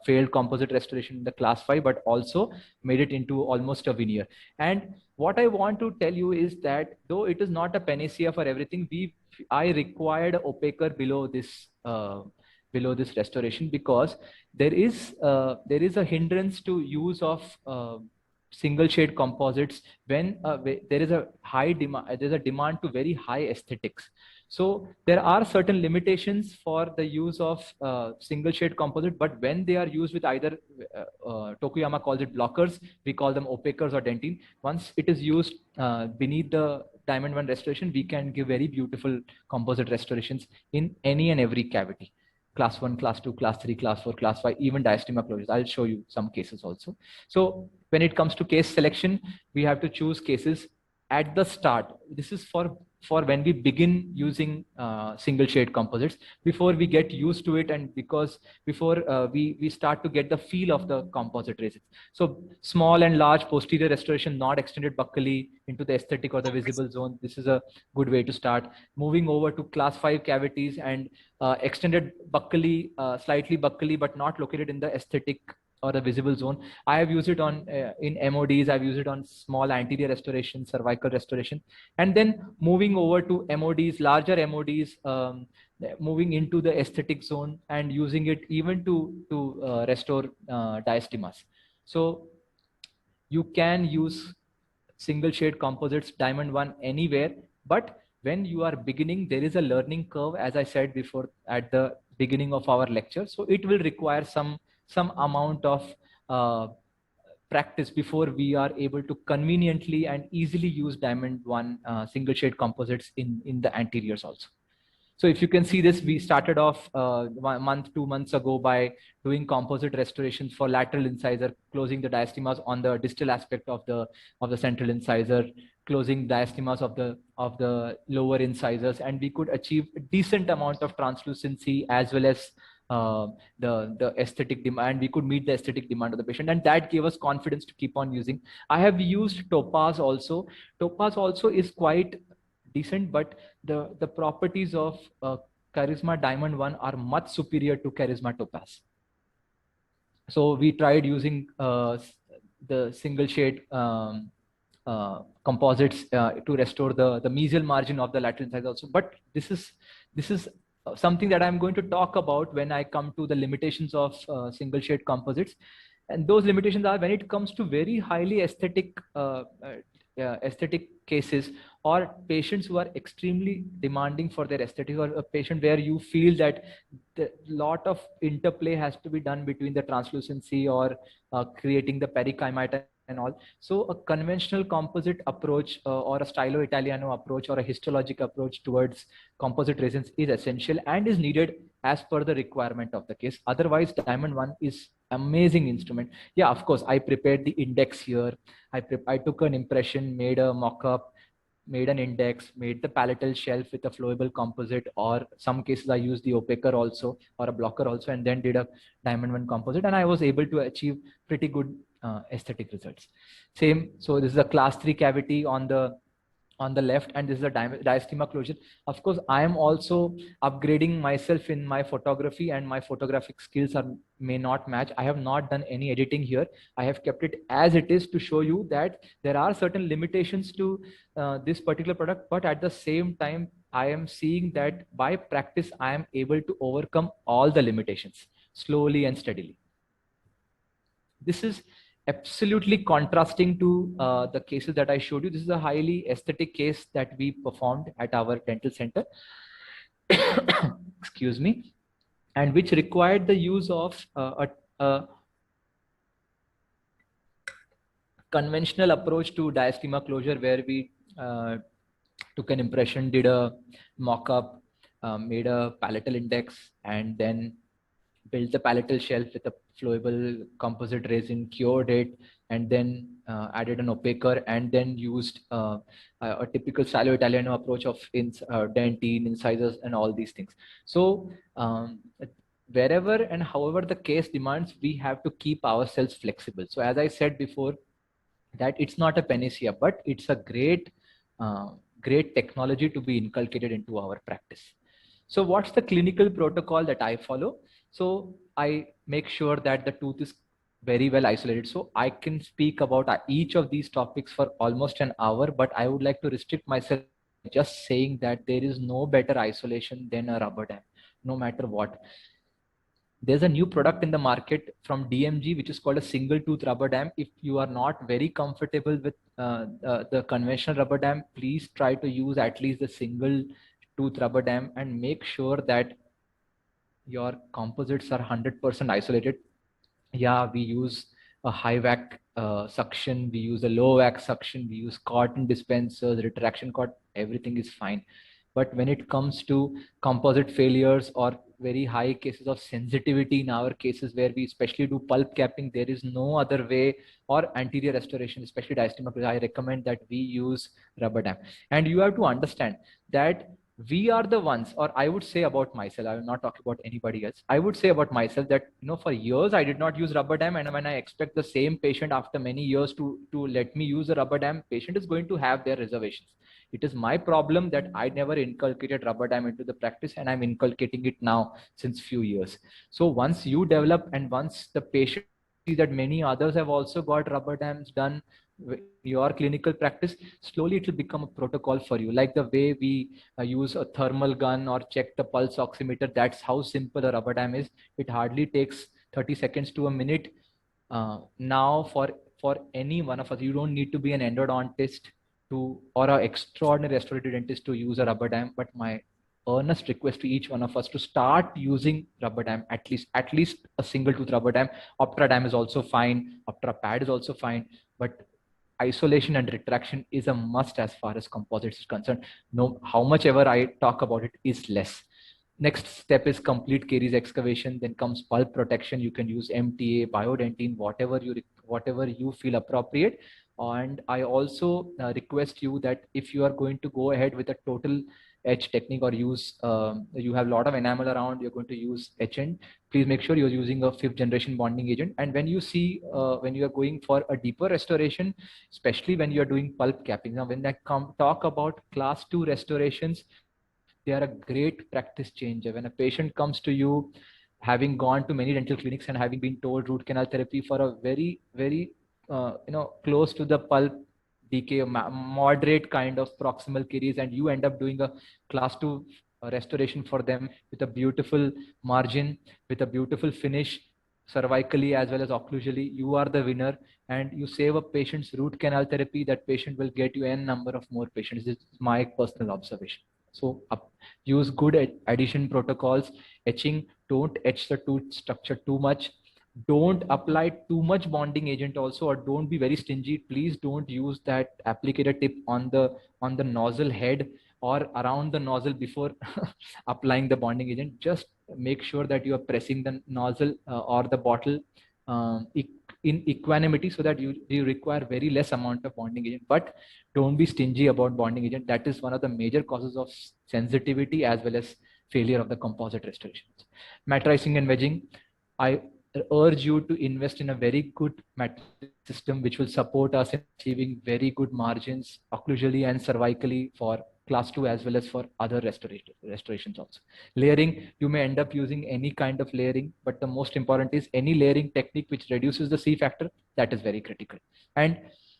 failed composite restoration in the class 5, but also made it into almost a veneer. And what I want to tell you is that though it is not a panacea for everything, I required opaquer below this restoration, because there is a hindrance to use of single shade composites when there is a high demand, there's a demand to very high aesthetics. So there are certain limitations for the use of single shade composite, but when they are used with either Tokuyama calls it blockers, we call them opaquers or dentine. Once it is used beneath the Diamond 1 restoration, we can give very beautiful composite restorations in any and every cavity. Class 1, class 2, class 3, class 4, class 5, even diastema closures. I'll show you some cases also. So when it comes to case selection, we have to choose cases at the start. This is for when we begin using single shade composites, before we get used to it, and because before we start to get the feel of the composite resins. So small and large posterior restoration, not extended buccally into the aesthetic or the visible zone. This is a good way to start. Moving over to class 5 cavities and extended buccally, slightly buccally, but not located in the aesthetic or the visible zone. I have used it on in MODs. I've used it on small anterior restoration, cervical restoration, and then moving over to MODs, larger MODs, moving into the aesthetic zone and using it even to restore diastemas. So you can use single shade composites, Diamond 1 anywhere, but when you are beginning, there is a learning curve, as I said before at the beginning of our lecture. So it will require some amount of practice before we are able to conveniently and easily use Diamond 1 single shade composites in the anteriors also. So if you can see this, we started off 1 month, 2 months ago by doing composite restorations for lateral incisor, closing the diastemas on the distal aspect of the central incisor, closing diastemas of the lower incisors, and we could achieve a decent amount of translucency as well as the aesthetic demand. We could meet the aesthetic demand of the patient, and that gave us confidence to keep on using. I have used Topaz also. Topaz also is quite decent, but the properties of Charisma Diamond 1 are much superior to Charisma Topaz. So we tried using the single shade composites to restore the mesial margin of the lateral incisor also. But this is something that I'm going to talk about when I come to the limitations of single shade composites. And those limitations are when it comes to very highly aesthetic cases, or patients who are extremely demanding for their aesthetic, or a patient where you feel that the lot of interplay has to be done between the translucency or creating the pericymata and all. So a conventional composite approach or a stylo italiano approach or a histologic approach towards composite resins is essential and is needed as per the requirement of the case. Otherwise, Diamond 1 is amazing instrument. Yeah, of course, I prepared the index here. I took an impression, made a mock-up, made an index, made the palatal shelf with a flowable composite, or some cases I used the opaquer also or a blocker also, and then did a Diamond 1 composite, and I was able to achieve pretty good aesthetic results. Same, so this is a class 3 cavity on the left, and this is a diastema closure. Of course, I am also upgrading myself in my photography, and my photographic skills may not match. I have not done any editing here. I have kept it as it is to show you that there are certain limitations to this particular product, but at the same time, I am seeing that by practice, I am able to overcome all the limitations slowly and steadily. This is absolutely contrasting to the cases that I showed you. This is a highly aesthetic case that we performed at our dental center. Excuse me. And which required the use of a conventional approach to diastema closure, where we took an impression, did a mock-up, made a palatal index, and then built the palatal shelf with a flowable composite resin, cured it, and then added an opaquer, and then used a typical Salo Italiano approach of dentine, incisors, and all these things. So wherever and however the case demands, we have to keep ourselves flexible. So as I said before, that it's not a panacea, but it's a great technology to be inculcated into our practice. So what's the clinical protocol that I follow? So I make sure that the tooth is very well isolated. So I can speak about each of these topics for almost an hour, but I would like to restrict myself just saying that there is no better isolation than a rubber dam, no matter what. There's a new product in the market from DMG, which is called a single tooth rubber dam. If you are not very comfortable with the conventional rubber dam, please try to use at least the single tooth rubber dam, and make sure that your composites are 100% isolated. Yeah, we use a high vac suction, we use a low vac suction, we use cotton dispensers, retraction cord, everything is fine. But when it comes to composite failures or very high cases of sensitivity, in our cases where we especially do pulp capping, there is no other way, or anterior restoration, especially diastema, I recommend that we use rubber dam. And you have to understand that we are the ones, or I would say about myself, I will not talk about anybody else. I would say about myself that, for years I did not use rubber dam, and when I expect the same patient after many years to let me use a rubber dam, patient is going to have their reservations. It is my problem that I never inculcated rubber dam into the practice, and I'm inculcating it now since few years. So once you develop, and once the patient see that many others have also got rubber dams done your clinical practice, slowly it will become a protocol for you. Like the way we use a thermal gun or check the pulse oximeter, that's how simple a rubber dam is. It hardly takes 30 seconds to a minute. Now for any one of us, you don't need to be an endodontist or an extraordinary restorative dentist to use a rubber dam, but my earnest request to each one of us to start using rubber dam, at least a single tooth rubber dam. Optra dam is also fine, Optra pad is also fine, but isolation and retraction is a must as far as composites is concerned. No, how much ever I talk about it is less. Next step is complete caries excavation. Then comes pulp protection. You can use MTA, biodentine, whatever you feel appropriate. And I also request you that if you are going to go ahead with a total etch technique, or use you have a lot of enamel around, you're going to use etchant, please make sure you're using a 5th generation bonding agent. And when you see when you are going for a deeper restoration, especially when you're doing pulp capping, now when I talk about class 2 restorations, they are a great practice changer. When a patient comes to you having gone to many dental clinics and having been told root canal therapy for a very close to the pulp decay, moderate kind of proximal caries, and you end up doing a class 2 restoration for them with a beautiful margin, with a beautiful finish, cervically as well as occlusally, you are the winner, and you save a patient's root canal therapy. That patient will get you n number of more patients. This is my personal observation. So use good addition protocols. Etching, don't etch the tooth structure too much. Don't apply too much bonding agent also, or don't be very stingy. Please don't use that applicator tip on the nozzle head or around the nozzle before applying the bonding agent. Just make sure that you are pressing the nozzle or the bottle in equanimity, so that you require very less amount of bonding agent. But don't be stingy about bonding agent. That is one of the major causes of sensitivity as well as failure of the composite restorations. Matricing and wedging, I urge you to invest in a very good matrix system which will support us in achieving very good margins occlusally and cervically for class 2 as well as for other restorations also. Layering, you may end up using any kind of layering, but the most important is any layering technique which reduces the C factor. That is very critical. And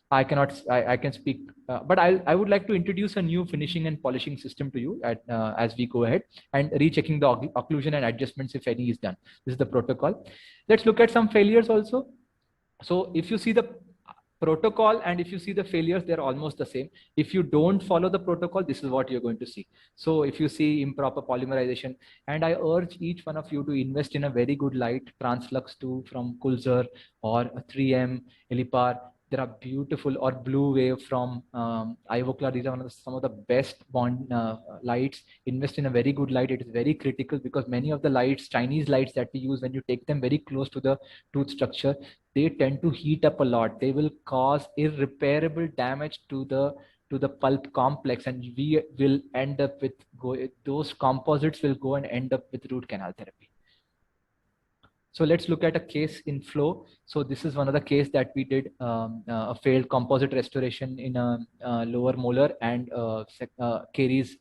I can speak, but I would like to introduce a new finishing and polishing system to you as we go ahead, and rechecking the occlusion and adjustments if any is done. This is the protocol. Let's look at some failures also. So if you see the protocol and if you see the failures, they're almost the same. If you don't follow the protocol, this is what you're going to see. So if you see improper polymerization, and I urge each one of you to invest in a very good light, Translux 2 from Kulzer or a 3M, Elipar. There are beautiful, or Blue Wave from Ivoclar. These are some of the best bond lights. Invest in a very good light. It is very critical because many of the lights, Chinese lights that we use, when you take them very close to the tooth structure, they tend to heat up a lot. They will cause irreparable damage to the pulp complex, and we will end up with those composites will go and end up with root canal therapy. So let's look at a case in flow. So this is one of the case that we did a failed composite restoration in a lower molar and caries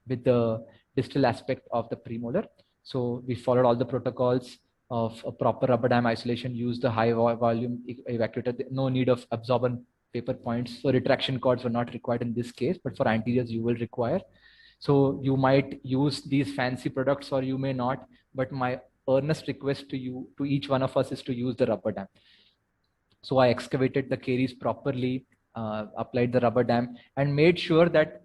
with the distal aspect of the premolar. So we followed all the protocols of a proper rubber dam isolation, used the high volume evacuator, no need of absorbent paper points. So retraction cords were not required in this case, but for anteriors you will require. So you might use these fancy products or you may not, but my earnest request to you, to each one of us, is to use the rubber dam. So I excavated the caries properly, applied the rubber dam, and made sure that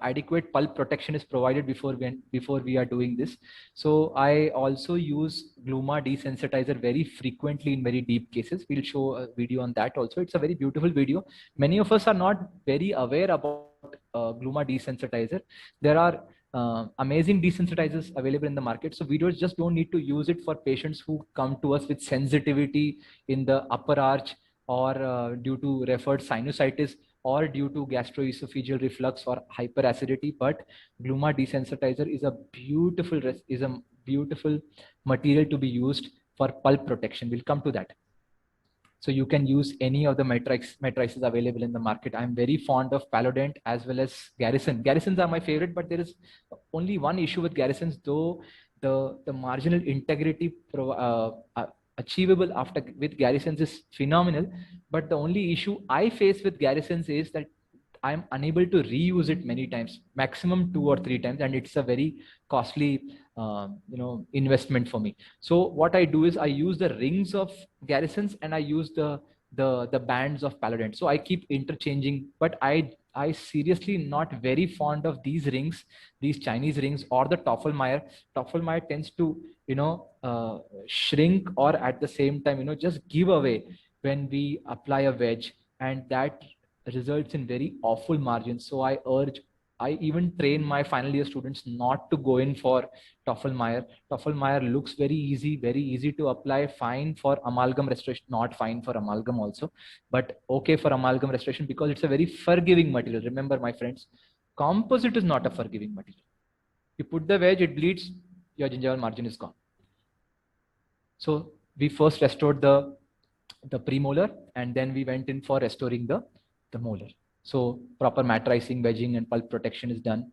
adequate pulp protection is provided before we are doing this. So I also use Gluma desensitizer very frequently in very deep cases. We'll show a video on that also. It's a very beautiful video. Many of us are not very aware about Gluma desensitizer. There are amazing desensitizers available in the market. So we just don't need to use it for patients who come to us with sensitivity in the upper arch, or due to referred sinusitis, or due to gastroesophageal reflux or hyperacidity. But Gluma desensitizer is a beautiful material to be used for pulp protection. We'll come to that. So you can use any of the matrices available in the market. I'm very fond of Palodent as well as Garrison. Garrisons are my favorite, but there is only one issue with Garrisons, though the marginal integrity achievable with Garrisons is phenomenal. But the only issue I face with Garrisons is that I'm unable to reuse it many times, maximum 2 or 3 times, and it's a very costly investment for me. So what I do is I use the rings of Garrisons and I use the bands of Palodent. So I keep interchanging, but I seriously not very fond of these rings, these Chinese rings, or the Toffelmeier. Toffelmeier tends to shrink, or at the same time just give away when we apply a wedge, and that results in very awful margins. So I even train my final year students not to go in for Toffelmeier. Toffelmeier looks very easy to apply, fine for amalgam restoration, not fine for amalgam also, but okay for amalgam restoration because it's a very forgiving material. Remember, my friends, composite is not a forgiving material. You put the wedge, it bleeds, your gingival margin is gone. So we first restored the premolar, and then we went in for restoring the molar. So proper matricing, wedging, and pulp protection is done.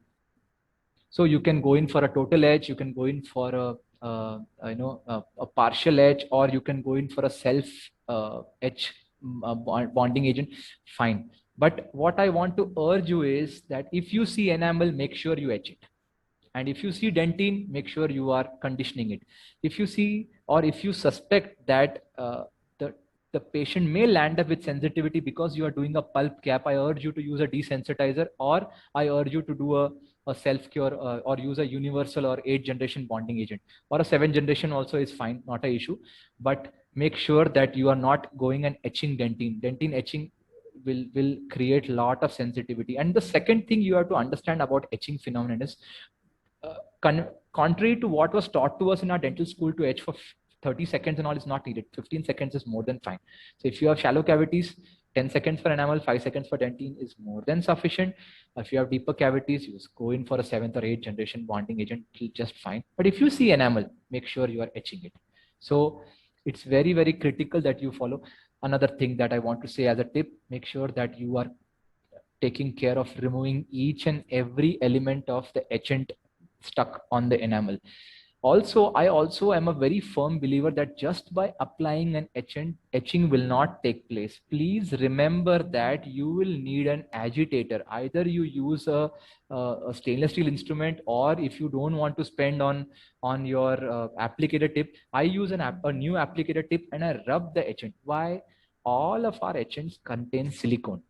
So you can go in for a total edge, you can go in for a partial edge, or you can go in for a self edge bonding agent. Fine. But what I want to urge you is that if you see enamel, make sure you etch it. And if you see dentine, make sure you are conditioning it. If you see, or if you suspect that the patient may land up with sensitivity because you are doing a pulp cap, I urge you to use a desensitizer, or I urge you to do a self-cure or use a universal or 8th generation bonding agent, or a 7th generation also is fine, not an issue. But make sure that you are not going and etching dentine. Dentine etching will create a lot of sensitivity. And the second thing you have to understand about etching phenomenon is, contrary to what was taught to us in our dental school, to etch for 30 seconds and all is not needed. 15 seconds is more than fine. So if you have shallow cavities, 10 seconds for enamel, 5 seconds for dentine is more than sufficient. If you have deeper cavities, you just go in for a 7th or 8th generation bonding agent, just fine. But if you see enamel, make sure you are etching it. So it's very, very critical that you follow. Another thing that I want to say as a tip, make sure that you are taking care of removing each and every element of the etchant stuck on the enamel. Also, I also am a very firm believer that just by applying an etchant, etching will not take place. Please remember that you will need an agitator. Either you use a stainless steel instrument, or if you don't want to spend on your applicator tip, I use a new applicator tip and I rub the etchant. Why? All of our etchants contain silicone.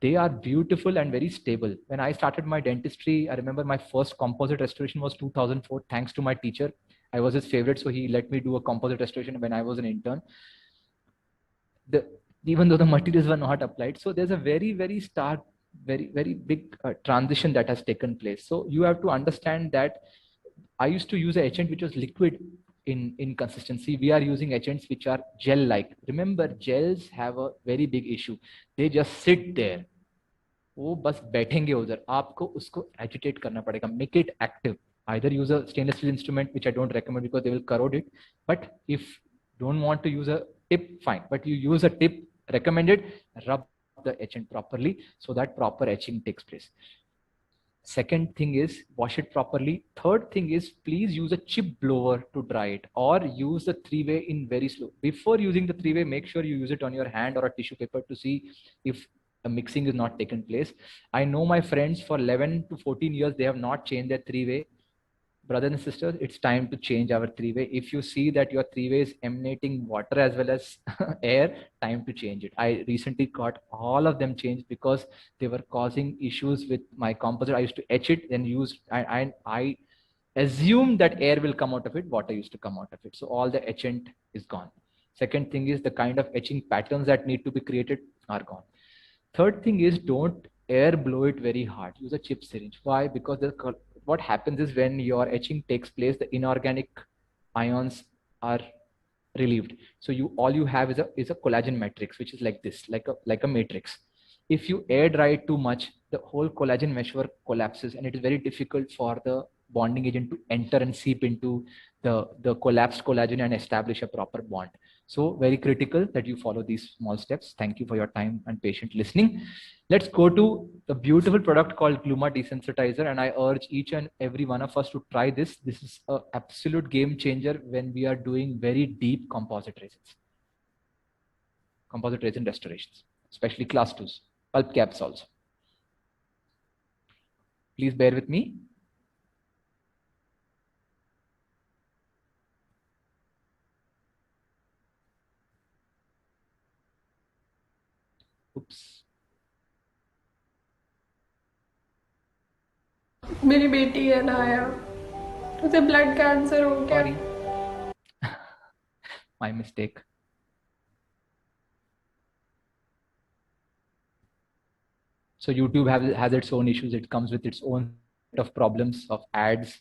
They are beautiful and very stable. When I started my dentistry, I remember my first composite restoration was 2004. Thanks to my teacher, I was his favorite, so he let me do a composite restoration when I was an intern. Even though the materials were not applied, so there's a very very big transition that has taken place. So you have to understand that I used to use an etchant which was liquid in consistency. We are using etchants which are gel like. Remember, gels have a very big issue. They just sit there. वो बस बैठेंगे उधर, आपको उसको agitate करना पड़ेगा. Make it active. Either use a stainless steel instrument, which I don't recommend because they will corrode it. But if don't want to use a tip, fine. But you use a tip, recommended. Rub the etchant properly so that proper etching takes place. Second thing is wash it properly. Third thing is please use a chip blower to dry it, or use the 3-way in very slow. Before using the 3-way, make sure you use it on your hand or a tissue paper to see if the mixing is not taken place. I know my friends for 11 to 14 years, they have not changed their 3-way. Brothers and sisters, it's time to change our 3-way. If you see that your 3-way is emanating water as well as air, time to change it. I recently got all of them changed because they were causing issues with my composite. I used to etch it and I assumed that air will come out of it, water used to come out of it. So all the etchant is gone. Second thing is the kind of etching patterns that need to be created are gone. Third thing is don't air blow it very hard. Use a chip syringe. Why? Because what happens is when your etching takes place, the inorganic ions are relieved. So all you have is a collagen matrix, which is like this, like a matrix. If you air dry it too much, the whole collagen meshwork collapses, and it is very difficult for the bonding agent to enter and seep into the collapsed collagen and establish a proper bond. So very critical that you follow these small steps. Thank you for your time and patient listening. Let's go to the beautiful product called Gluma Desensitizer, and I urge each and every one of us to try this. This is an absolute game changer when we are doing very deep composite resin restorations, especially class 2s, pulp caps also. Please bear with me. Oops.
मेरी बेटी है नाया, उसे blood cancer हो गया.
Sorry. My mistake. So YouTube has its own issues. It comes with its own set of problems of ads.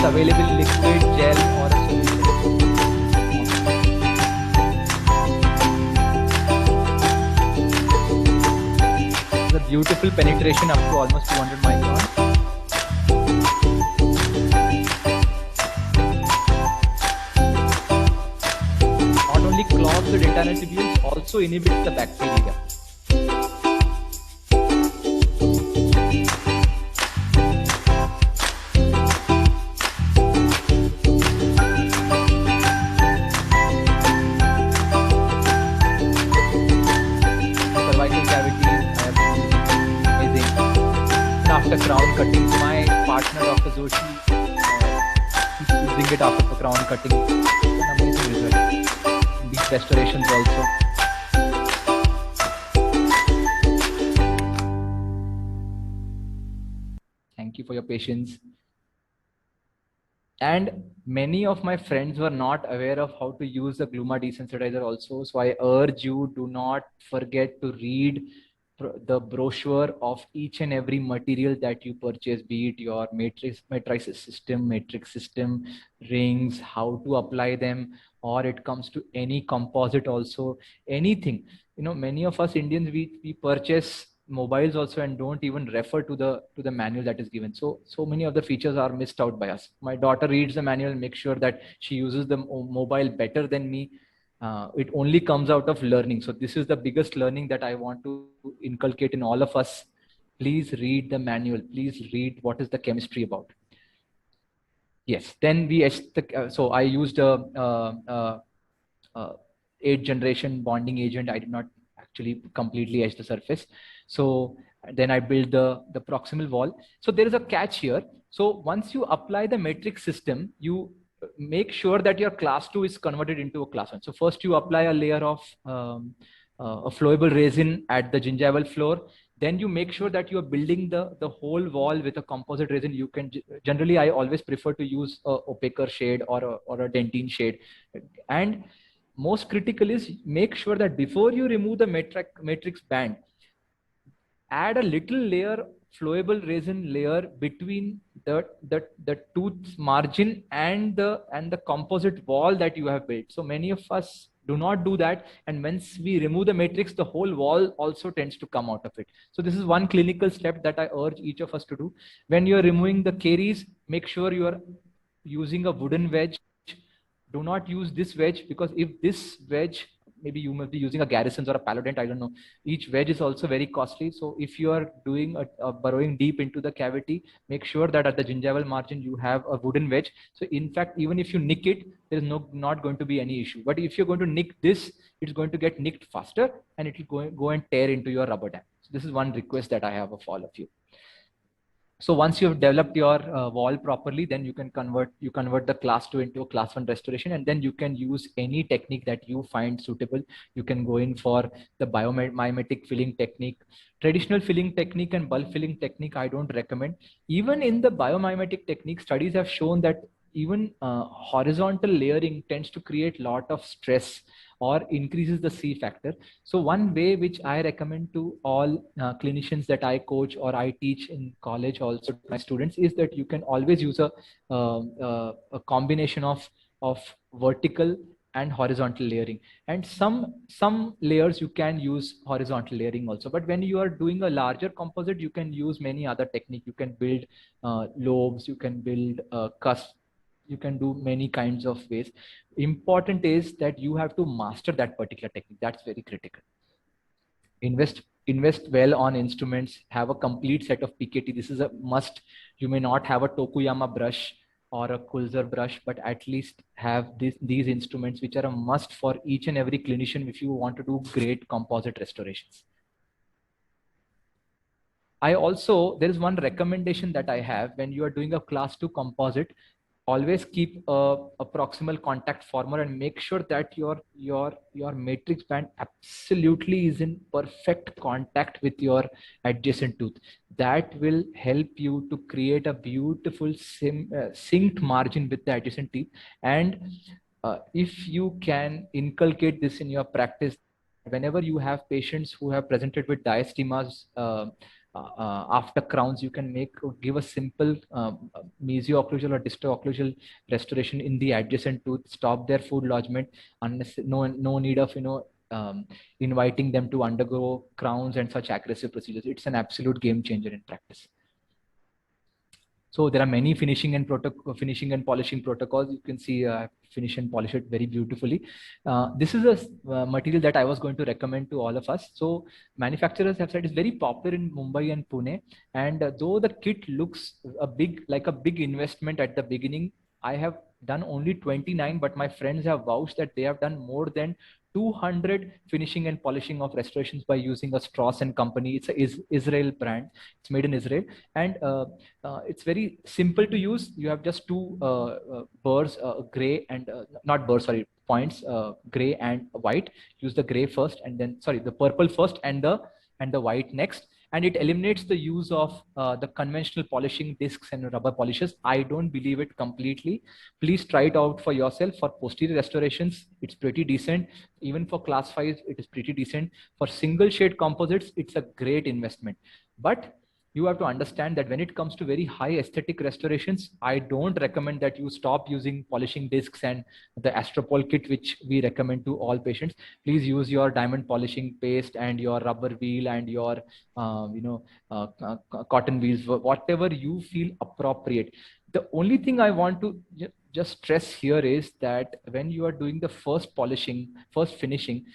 Available liquid, gel, or a solution. It's a beautiful penetration up to almost 200 microns. Not only clogs the data tubules, also inhibits the bacteria. After crown cutting, my partner Dr. Joshi is using it after the crown cutting. It's an amazing result. These restorations also. Thank you for your patience. And many of my friends were not aware of how to use the Gluma Desensitizer also. So I urge you, do not forget to read the brochure of each and every material that you purchase, be it your matrices system, matrix system, rings, how to apply them, or it comes to any composite also, anything. You know, many of us Indians, we purchase mobiles also and don't even refer to the manual that is given. So many of the features are missed out by us. My daughter reads the manual and makes sure that she uses the mobile better than me. It only comes out of learning. So this is the biggest learning that I want to inculcate in all of us. Please read the manual. Please read what is the chemistry about. Yes. Then we so I used a 8th generation bonding agent. I did not actually completely etch the surface. So then I built the proximal wall. So there is a catch here. So once you apply the matrix system, you make sure that your class 2 is converted into a class 1. So first you apply a layer of a flowable resin at the gingival floor. Then you make sure that you are building the whole wall with a composite resin. You can generally, I always prefer to use a opaquer shade or a dentine shade. And most critical is make sure that before you remove the matrix band, add a little layer flowable resin layer between the tooth margin and the composite wall that you have built. So many of us do not do that, and once we remove the matrix, the whole wall also tends to come out of it. So this is one clinical step that I urge each of us to do. When you are removing the caries, make sure you are using a wooden wedge. Do not use this wedge, because if this wedge, maybe you must be using a Garrison's or a Palodent, I don't know. Each wedge is also very costly. So if you are doing a burrowing deep into the cavity, make sure that at the gingival margin, you have a wooden wedge. So in fact, even if you nick it, there is not going to be any issue. But if you're going to nick this, it's going to get nicked faster and it will go and tear into your rubber dam. So this is one request that I have of all of you. So once you have developed your wall properly, then you can convert the class 2 into a class 1 restoration, and then you can use any technique that you find suitable. You can go in for the biomimetic filling technique. Traditional filling technique and bulk filling technique, I don't recommend. Even in the biomimetic technique, studies have shown that even horizontal layering tends to create a lot of stress or increases the C factor. So one way which I recommend to all clinicians that I coach or I teach in college also to my students is that you can always use a combination of vertical and horizontal layering. And some layers you can use horizontal layering also. But when you are doing a larger composite, you can use many other techniques. You can build lobes, you can build cusps. You can do many kinds of ways. Important is that you have to master that particular technique. That's very critical. Invest well on instruments. Have a complete set of PKT. This is a must. You may not have a Tokuyama brush or a Kulzer brush, but at least have these instruments, which are a must for each and every clinician if you want to do great composite restorations. There is one recommendation that I have when you are doing a class 2 composite. Always keep a proximal contact former and make sure that your matrix band absolutely is in perfect contact with your adjacent tooth. That will help you to create a beautiful synced margin with the adjacent teeth. And if you can inculcate this in your practice, whenever you have patients who have presented with diastemas after crowns, you can give a simple mesio-occlusal or disto-occlusal restoration in the adjacent tooth, stop their food lodgement, no need of inviting them to undergo crowns and such aggressive procedures. It's an absolute game changer in practice. So there are many finishing and polishing protocols. You can see finish and polish it very beautifully. This is a material that I was going to recommend to all of us. So manufacturers have said it's very popular in Mumbai and Pune. And though the kit looks like a big investment at the beginning, I have done only 29, but my friends have vouched that they have done more than 200 finishing and polishing of restorations by using a Strauss and Company. It's an Israel brand. It's made in Israel, and it's very simple to use. You have just two burrs, gray and not burrs, sorry, points, gray and white. Use the gray first, and then the purple first, and the white next. and it eliminates the use of the conventional polishing discs and rubber polishes. I don't believe it completely. Please try it out for yourself. For posterior restorations, it's pretty decent. Even for class 5, it is pretty decent. For single shade composites, it's a great investment. But you have to understand that when it comes to very high aesthetic restorations, I don't recommend that you stop using polishing discs and the Astropol kit, which we recommend to all patients. Please use your diamond polishing paste and your rubber wheel and your cotton wheels, whatever you feel appropriate. The only thing I want to just stress here is that when you are doing the first finishing,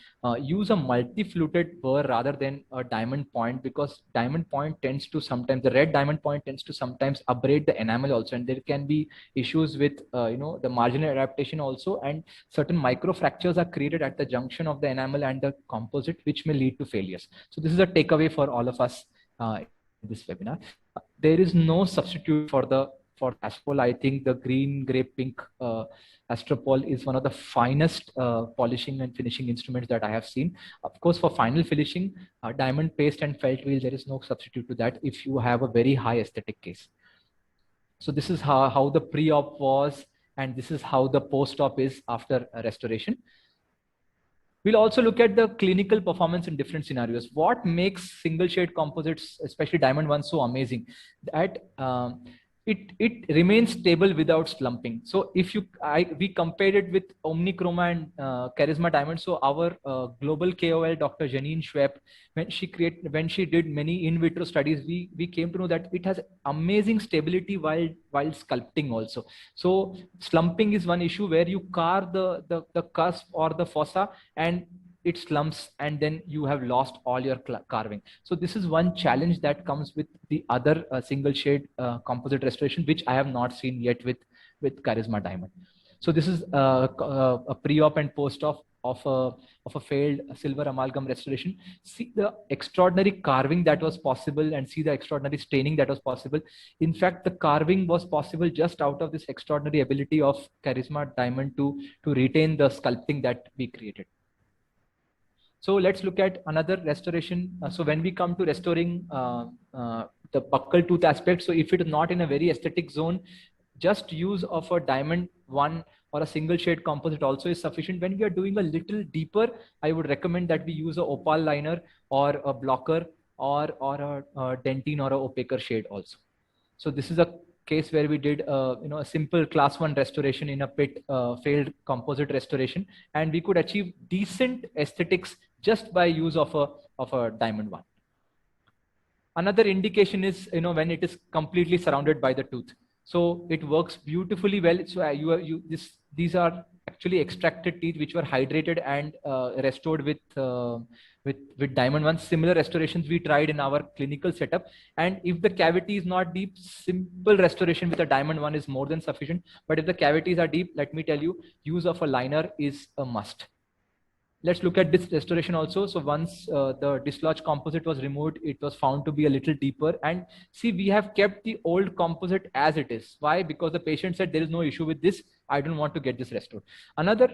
use a multi-fluted burr rather than a diamond point, because diamond point tends to sometimes, the red diamond point tends to sometimes abrade the enamel also, and there can be issues with the marginal adaptation also, and certain micro fractures are created at the junction of the enamel and the composite, which may lead to failures. So this is a takeaway for all of us in this webinar. There is no substitute for Astropol. I think the green, gray, pink Astropol is one of the finest polishing and finishing instruments that I have seen. Of course, for final finishing, diamond paste and felt wheel, there is no substitute to that if you have a very high aesthetic case. So this is how the pre-op was, and this is how the post-op is after restoration. We'll also look at the clinical performance in different scenarios. What makes single shade composites, especially diamond ones, so amazing? That it remains stable without slumping. So if we compared it with Omnichroma and Charisma Diamond. So our global KOL, Dr. Janine Schwepp, when she did many in vitro studies, we came to know that it has amazing stability while sculpting also. So slumping is one issue where you carve the cusp or the fossa and it slumps, and then you have lost all your carving. So this is one challenge that comes with the other single shade composite restoration, which I have not seen yet with Charisma Diamond. So this is a pre-op and post-op of a failed silver amalgam restoration. See the extraordinary carving that was possible, and see the extraordinary staining that was possible. In fact, the carving was possible just out of this extraordinary ability of Charisma Diamond to retain the sculpting that we created. So let's look at another restoration. So when we come to restoring the buccal tooth aspect, so if it is not in a very aesthetic zone, just use of a diamond one or a single shade composite also is sufficient. When we are doing a little deeper, I would recommend that we use a opal liner or a blocker or a dentine or a opaquer shade also. So this is a case where we did a simple class 1 restoration in a pit, failed composite restoration, and we could achieve decent aesthetics just by use of a diamond one. Another indication is when it is completely surrounded by the tooth. So it works beautifully well. So these are actually extracted teeth which were hydrated and restored with diamond ones. Similar restorations we tried in our clinical setup, and if the cavity is not deep, simple restoration with a diamond one is more than sufficient. But if the cavities are deep, let me tell you, use of a liner is a must. Let's look at this restoration also. So once the dislodged composite was removed, it was found to be a little deeper, and see, we have kept the old composite as it is. Why? Because the patient said there is no issue with this, I don't want to get this restored. Another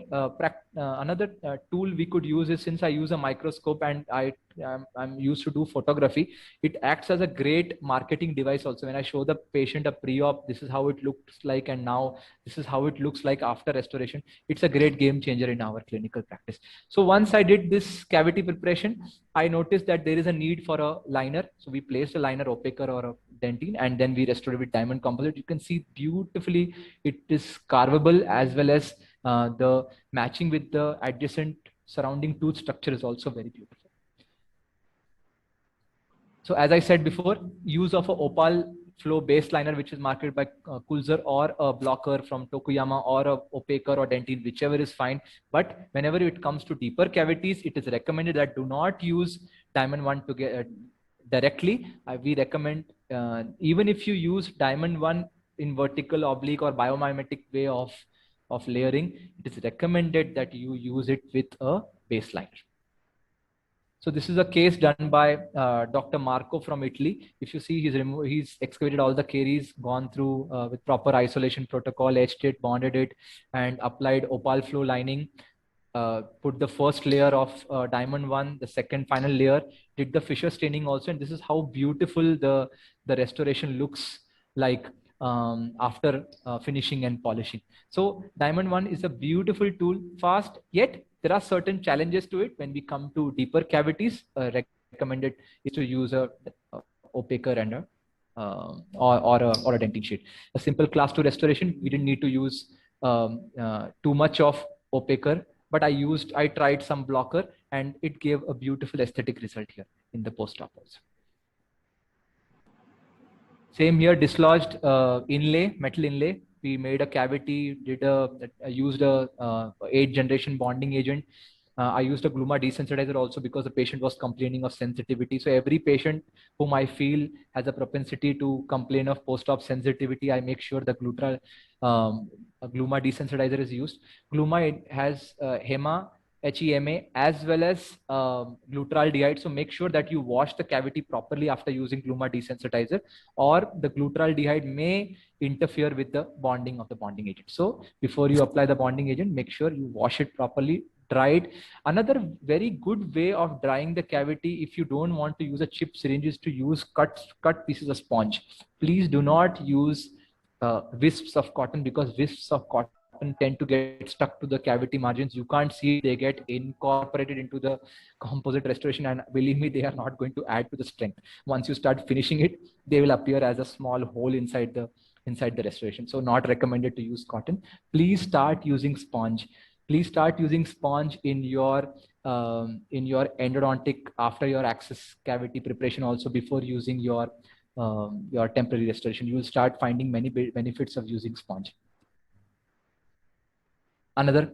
tool we could use is, since I use a microscope and I'm used to do photography, it acts as a great marketing device also. When I show the patient a pre-op, this is how it looks like, and now this is how it looks like after restoration. It's a great game changer in our clinical practice. So once I did this cavity preparation, I noticed that there is a need for a liner. So we placed a liner, opaquer or a dentine, and then we restored it with diamond composite. You can see beautifully it is carvable, as well as the matching with the adjacent surrounding tooth structure is also very beautiful. So as I said before, use of a opal flow base liner, which is marketed by Kulzer, or a blocker from Tokuyama, or a opaquer or dentine, whichever is fine. But whenever it comes to deeper cavities, it is recommended that do not use diamond one to get directly. We recommend even if you use diamond one in vertical, oblique, or biomimetic way of layering, it is recommended that you use it with a base liner. So this is a case done by Dr. Marco from Italy. If you see, he's excavated all the caries, gone through with proper isolation protocol, etched it, bonded it, and applied opal flow lining. put the first layer of diamond 1, the second final layer, did the Fisher staining also, and this is how beautiful the restoration looks like after finishing and polishing. So diamond 1 is a beautiful tool, fast, yet there are certain challenges to it. When we come to deeper cavities, recommended is to use a opaquer and a or a dentin sheet. A simple class 2 restoration, we didn't need to use too much of opaquer, but I tried some blocker, and it gave a beautiful aesthetic result here in the post-op also. Same here, dislodged inlay, metal inlay. We made a cavity, used a 8th generation bonding agent. I used a Gluma desensitizer also because the patient was complaining of sensitivity. So every patient whom I feel has a propensity to complain of post-op sensitivity, I make sure the Gluma desensitizer is used. Gluma has HEMA, HEMA, as well as glutaraldehyde. So make sure that you wash the cavity properly after using Gluma desensitizer, or the glutaraldehyde may interfere with the bonding of the bonding agent. So before you apply the bonding agent, make sure you wash it properly, dry it. Another very good way of drying the cavity, if you don't want to use a chip syringe, is to use cut pieces of sponge. Please do not use wisps of cotton, because wisps of cotton tend to get stuck to the cavity margins. You can't see it, they get incorporated into the composite restoration, and believe me, they are not going to add to the strength. Once you start finishing it, they will appear as a small hole inside the restoration. So not recommended to use cotton. Please start using sponge. Please start using sponge in your endodontic after your access cavity preparation, also before using your temporary restoration. You will start finding many benefits of using sponge. Another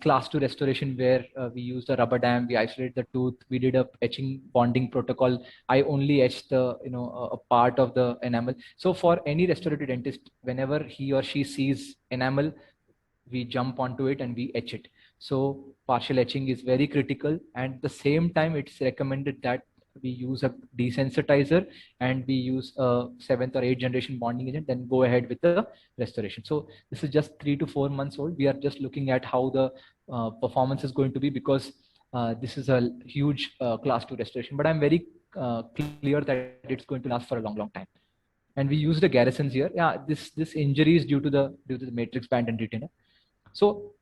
class 2 restoration where we used a rubber dam, we isolated the tooth, we did a etching bonding protocol. I only etched the a part of the enamel. So for any restorative dentist, whenever he or she sees enamel, we jump onto it and we etch it. So partial etching is very critical, and at the same time it's recommended that we use a desensitizer and we use a 7th or 8th generation bonding agent, then go ahead with the restoration. So this is just 3 to 4 months old. We are just looking at how the performance is going to be, because this is a huge class 2 restoration, but I'm very clear that it's going to last for a long time. And we used the Garrisons here. Yeah, this injury is due to the matrix band and retainer. So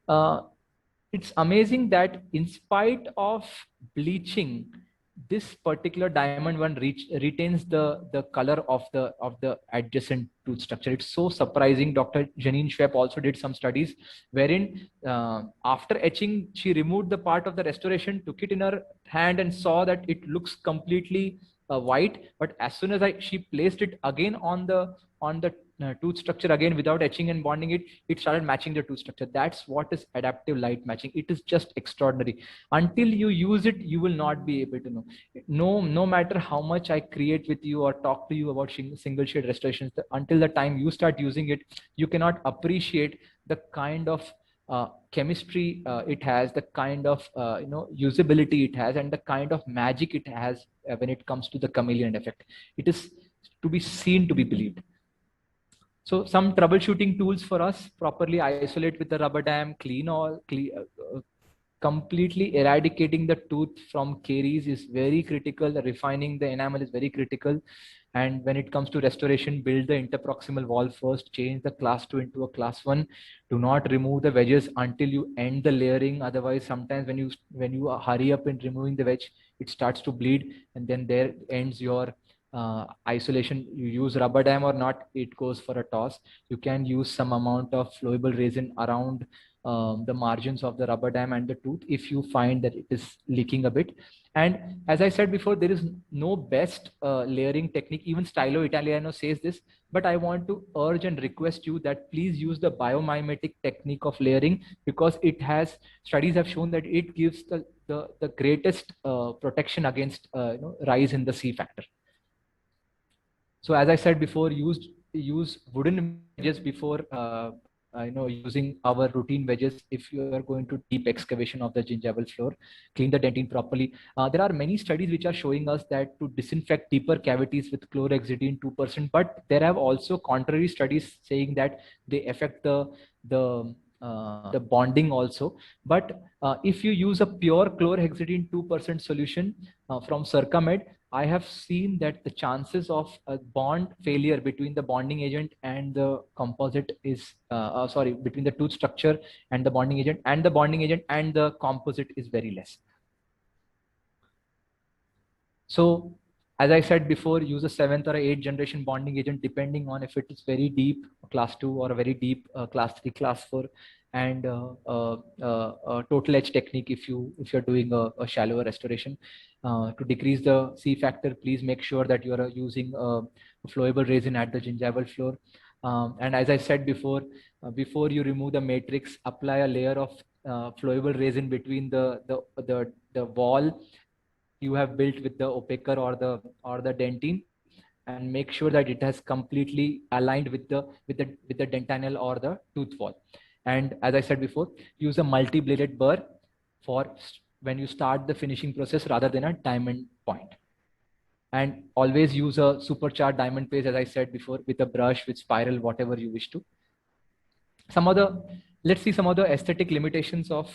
it's amazing that in spite of bleaching, this particular diamond 1 retains the color of the adjacent tooth structure. It's so surprising. Dr. Janine Schwepp also did some studies wherein after etching, she removed the part of the restoration, took it in her hand and saw that it looks completely white. But as soon as she placed it again on the tooth structure again without etching and bonding it, it started matching the tooth structure. That's what is adaptive light matching. It is just extraordinary. Until you use it, you will not be able to know. No matter how much I create with you or talk to you about single shade restorations, until the time you start using it, you cannot appreciate the kind of chemistry it has, the kind of usability it has, and the kind of magic it has when it comes to the chameleon effect. It is to be seen to be believed. So some troubleshooting tools for us: properly isolate with the rubber dam, completely eradicating the tooth from caries is very critical. Refining the enamel is very critical. And when it comes to restoration, build the interproximal wall first, change the class 2 into a class 1. Do not remove the wedges until you end the layering. Otherwise, sometimes when you hurry up in removing the wedge, it starts to bleed, and then there ends your isolation. You use rubber dam or not, it goes for a toss. You can use some amount of flowable resin around the margins of the rubber dam and the tooth if you find that it is leaking a bit. And as I said before, there is no best layering technique. Even Stylo Italiano says this, but I want to urge and request you that please use the biomimetic technique of layering, because studies have shown that it gives the greatest protection against rise in the C factor. So as I said before, use wooden wedges before using our routine wedges. If you are going to deep excavation of the gingival floor, clean the dentine properly. There are many studies which are showing us that to disinfect deeper cavities with chlorhexidine 2%, but there have also contrary studies saying that they affect the the bonding also. But if you use a pure chlorhexidine 2% solution from Circamed, I have seen that the chances of a bond failure between the bonding agent and the composite is, between the tooth structure and the bonding agent and the composite is very less. So as I said before, use a 7th or 8th generation bonding agent, depending on if it is very deep class 2 or a very deep class 3, class 4, and total edge technique if you're doing a shallower restoration. To decrease the C factor, please make sure that you are using a flowable resin at the gingival floor. And as I said before, before you remove the matrix, apply a layer of flowable resin between the wall you have built with the opaquer or the dentine, and make sure that it has completely aligned with the dentinal or the tooth wall. And as I said before, use a multi-bladed burr for when you start the finishing process rather than a diamond point. And always use a supercharged diamond paste, as I said before, with a brush, with spiral, whatever you wish to. Let's see some of the aesthetic limitations of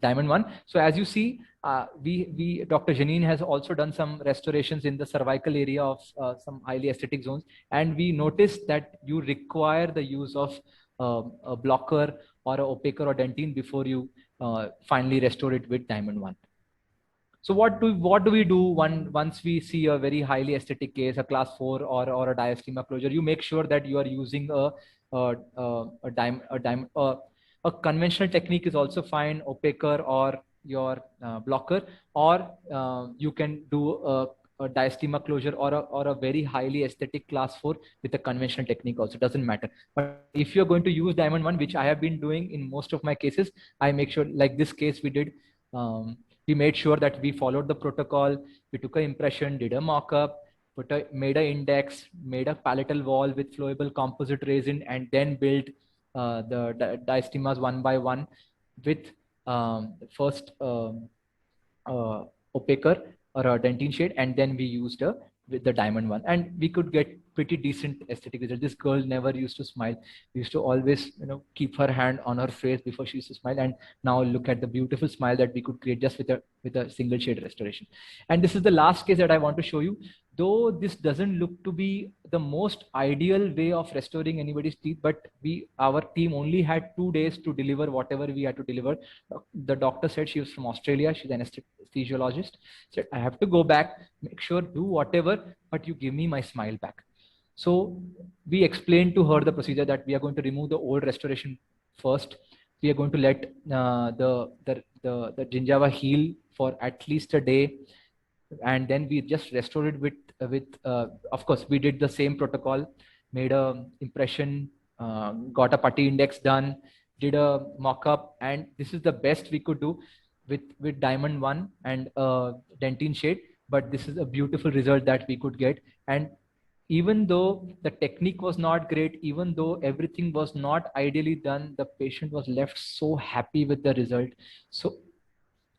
Diamond 1. So as you see, Dr. Janine has also done some restorations in the cervical area of some highly aesthetic zones. And we noticed that you require the use of a blocker or a opaquer or dentine before you finally restore it with Diamond 1. So what do we do once we see a very highly aesthetic case, a class 4 or a diastema closure? You make sure that you are using a conventional technique is also fine, opaquer or your blocker, or you can do a diastema closure or a very highly aesthetic class 4 with a conventional technique also, doesn't matter. But if you're going to use Diamond 1, which I have been doing in most of my cases, I make sure, like this case we did, we made sure that we followed the protocol. We took an impression, did a mock-up, made an index, made a palatal wall with flowable composite resin, and then built the diastemas one by one with first opaquer or a dentine shade, and then we used with the Diamond 1, and we could get pretty decent aesthetic results. This girl never used to smile. We used to always, keep her hand on her face before she used to smile. And now look at the beautiful smile that we could create just with a single shade restoration. And this is the last case that I want to show you. Though this doesn't look to be the most ideal way of restoring anybody's teeth, but our team only had 2 days to deliver whatever we had to deliver. The doctor said, she was from Australia, she's an anesthesiologist, said, I have to go back, make sure, do whatever, but you give me my smile back. So we explained to her the procedure that we are going to remove the old restoration first. We are going to let the gingiva heal for at least a day, and then we just restored it with of course we did the same protocol, made a impression, got a putty index done, did a mock-up, and this is the best we could do with Diamond 1 and dentine shade. But this is a beautiful result that we could get. And even though the technique was not great, even though everything was not ideally done, the patient was left so happy with the result. So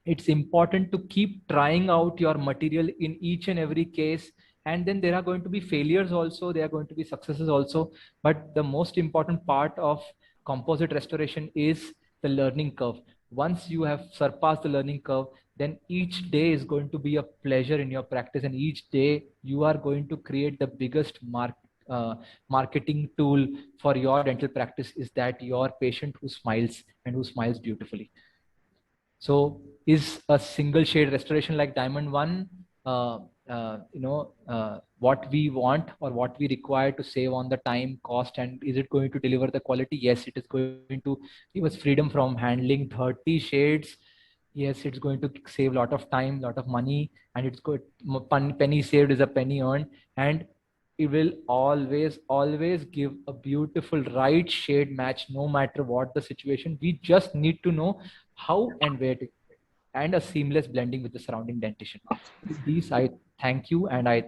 it's important to keep trying out your material in each and every case. And then there are going to be failures also, there are going to be successes also. But the most important part of composite restoration is the learning curve. Once you have surpassed the learning curve, then each day is going to be a pleasure in your practice, and each day you are going to create the biggest marketing tool for your dental practice, is that your patient who smiles and who smiles beautifully. So is a single shade restoration like Diamond 1 what we want or what we require to save on the time, cost, and is it going to deliver the quality? Yes, it is going to give us freedom from handling 30 shades. Yes, it's going to save a lot of time, lot of money, and it's good. Penny saved is a penny earned, and it will always give a beautiful right shade match no matter what the situation. We just need to know how and where to, and a seamless blending with the surrounding dentition. With these, I thank you, and I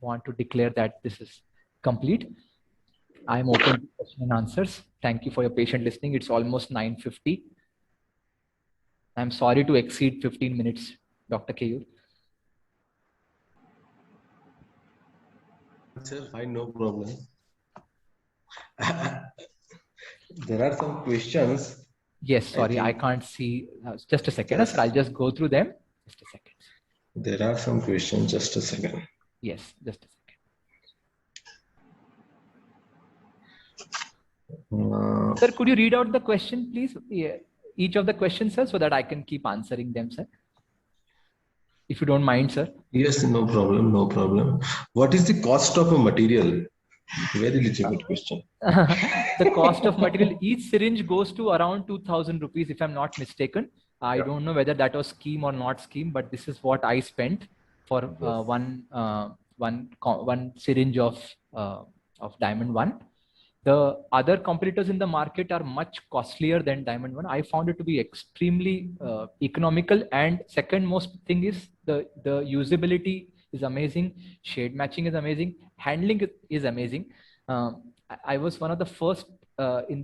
want to declare that this is complete. I'm open to question and answers. Thank you for your patient listening. It's almost 9:50. I'm sorry to exceed 15 minutes, Dr. Keyur.
Sir, fine, no problem. There are some questions.
Yes, sorry, I
think
can't see. Just a second, sir. I'll just go through them. Just a second.
there are some questions. Just a second.
Yes, just a second. Sir, could you read out the question, please? Yeah, each of the questions, sir, so that I can keep answering them, sir. If you don't mind, sir.
Yes, no problem, no problem. What is the cost of a material? Very legitimate question.
The cost of material, each syringe goes to around 2,000 rupees, if I'm not mistaken. I don't know whether that was scheme or not scheme, but this is what I spent for one syringe of Diamond 1. The other competitors in the market are much costlier than Diamond 1. I found it to be extremely economical, and second most thing is the usability is amazing, shade matching is amazing, handling is amazing. I was one of the first in this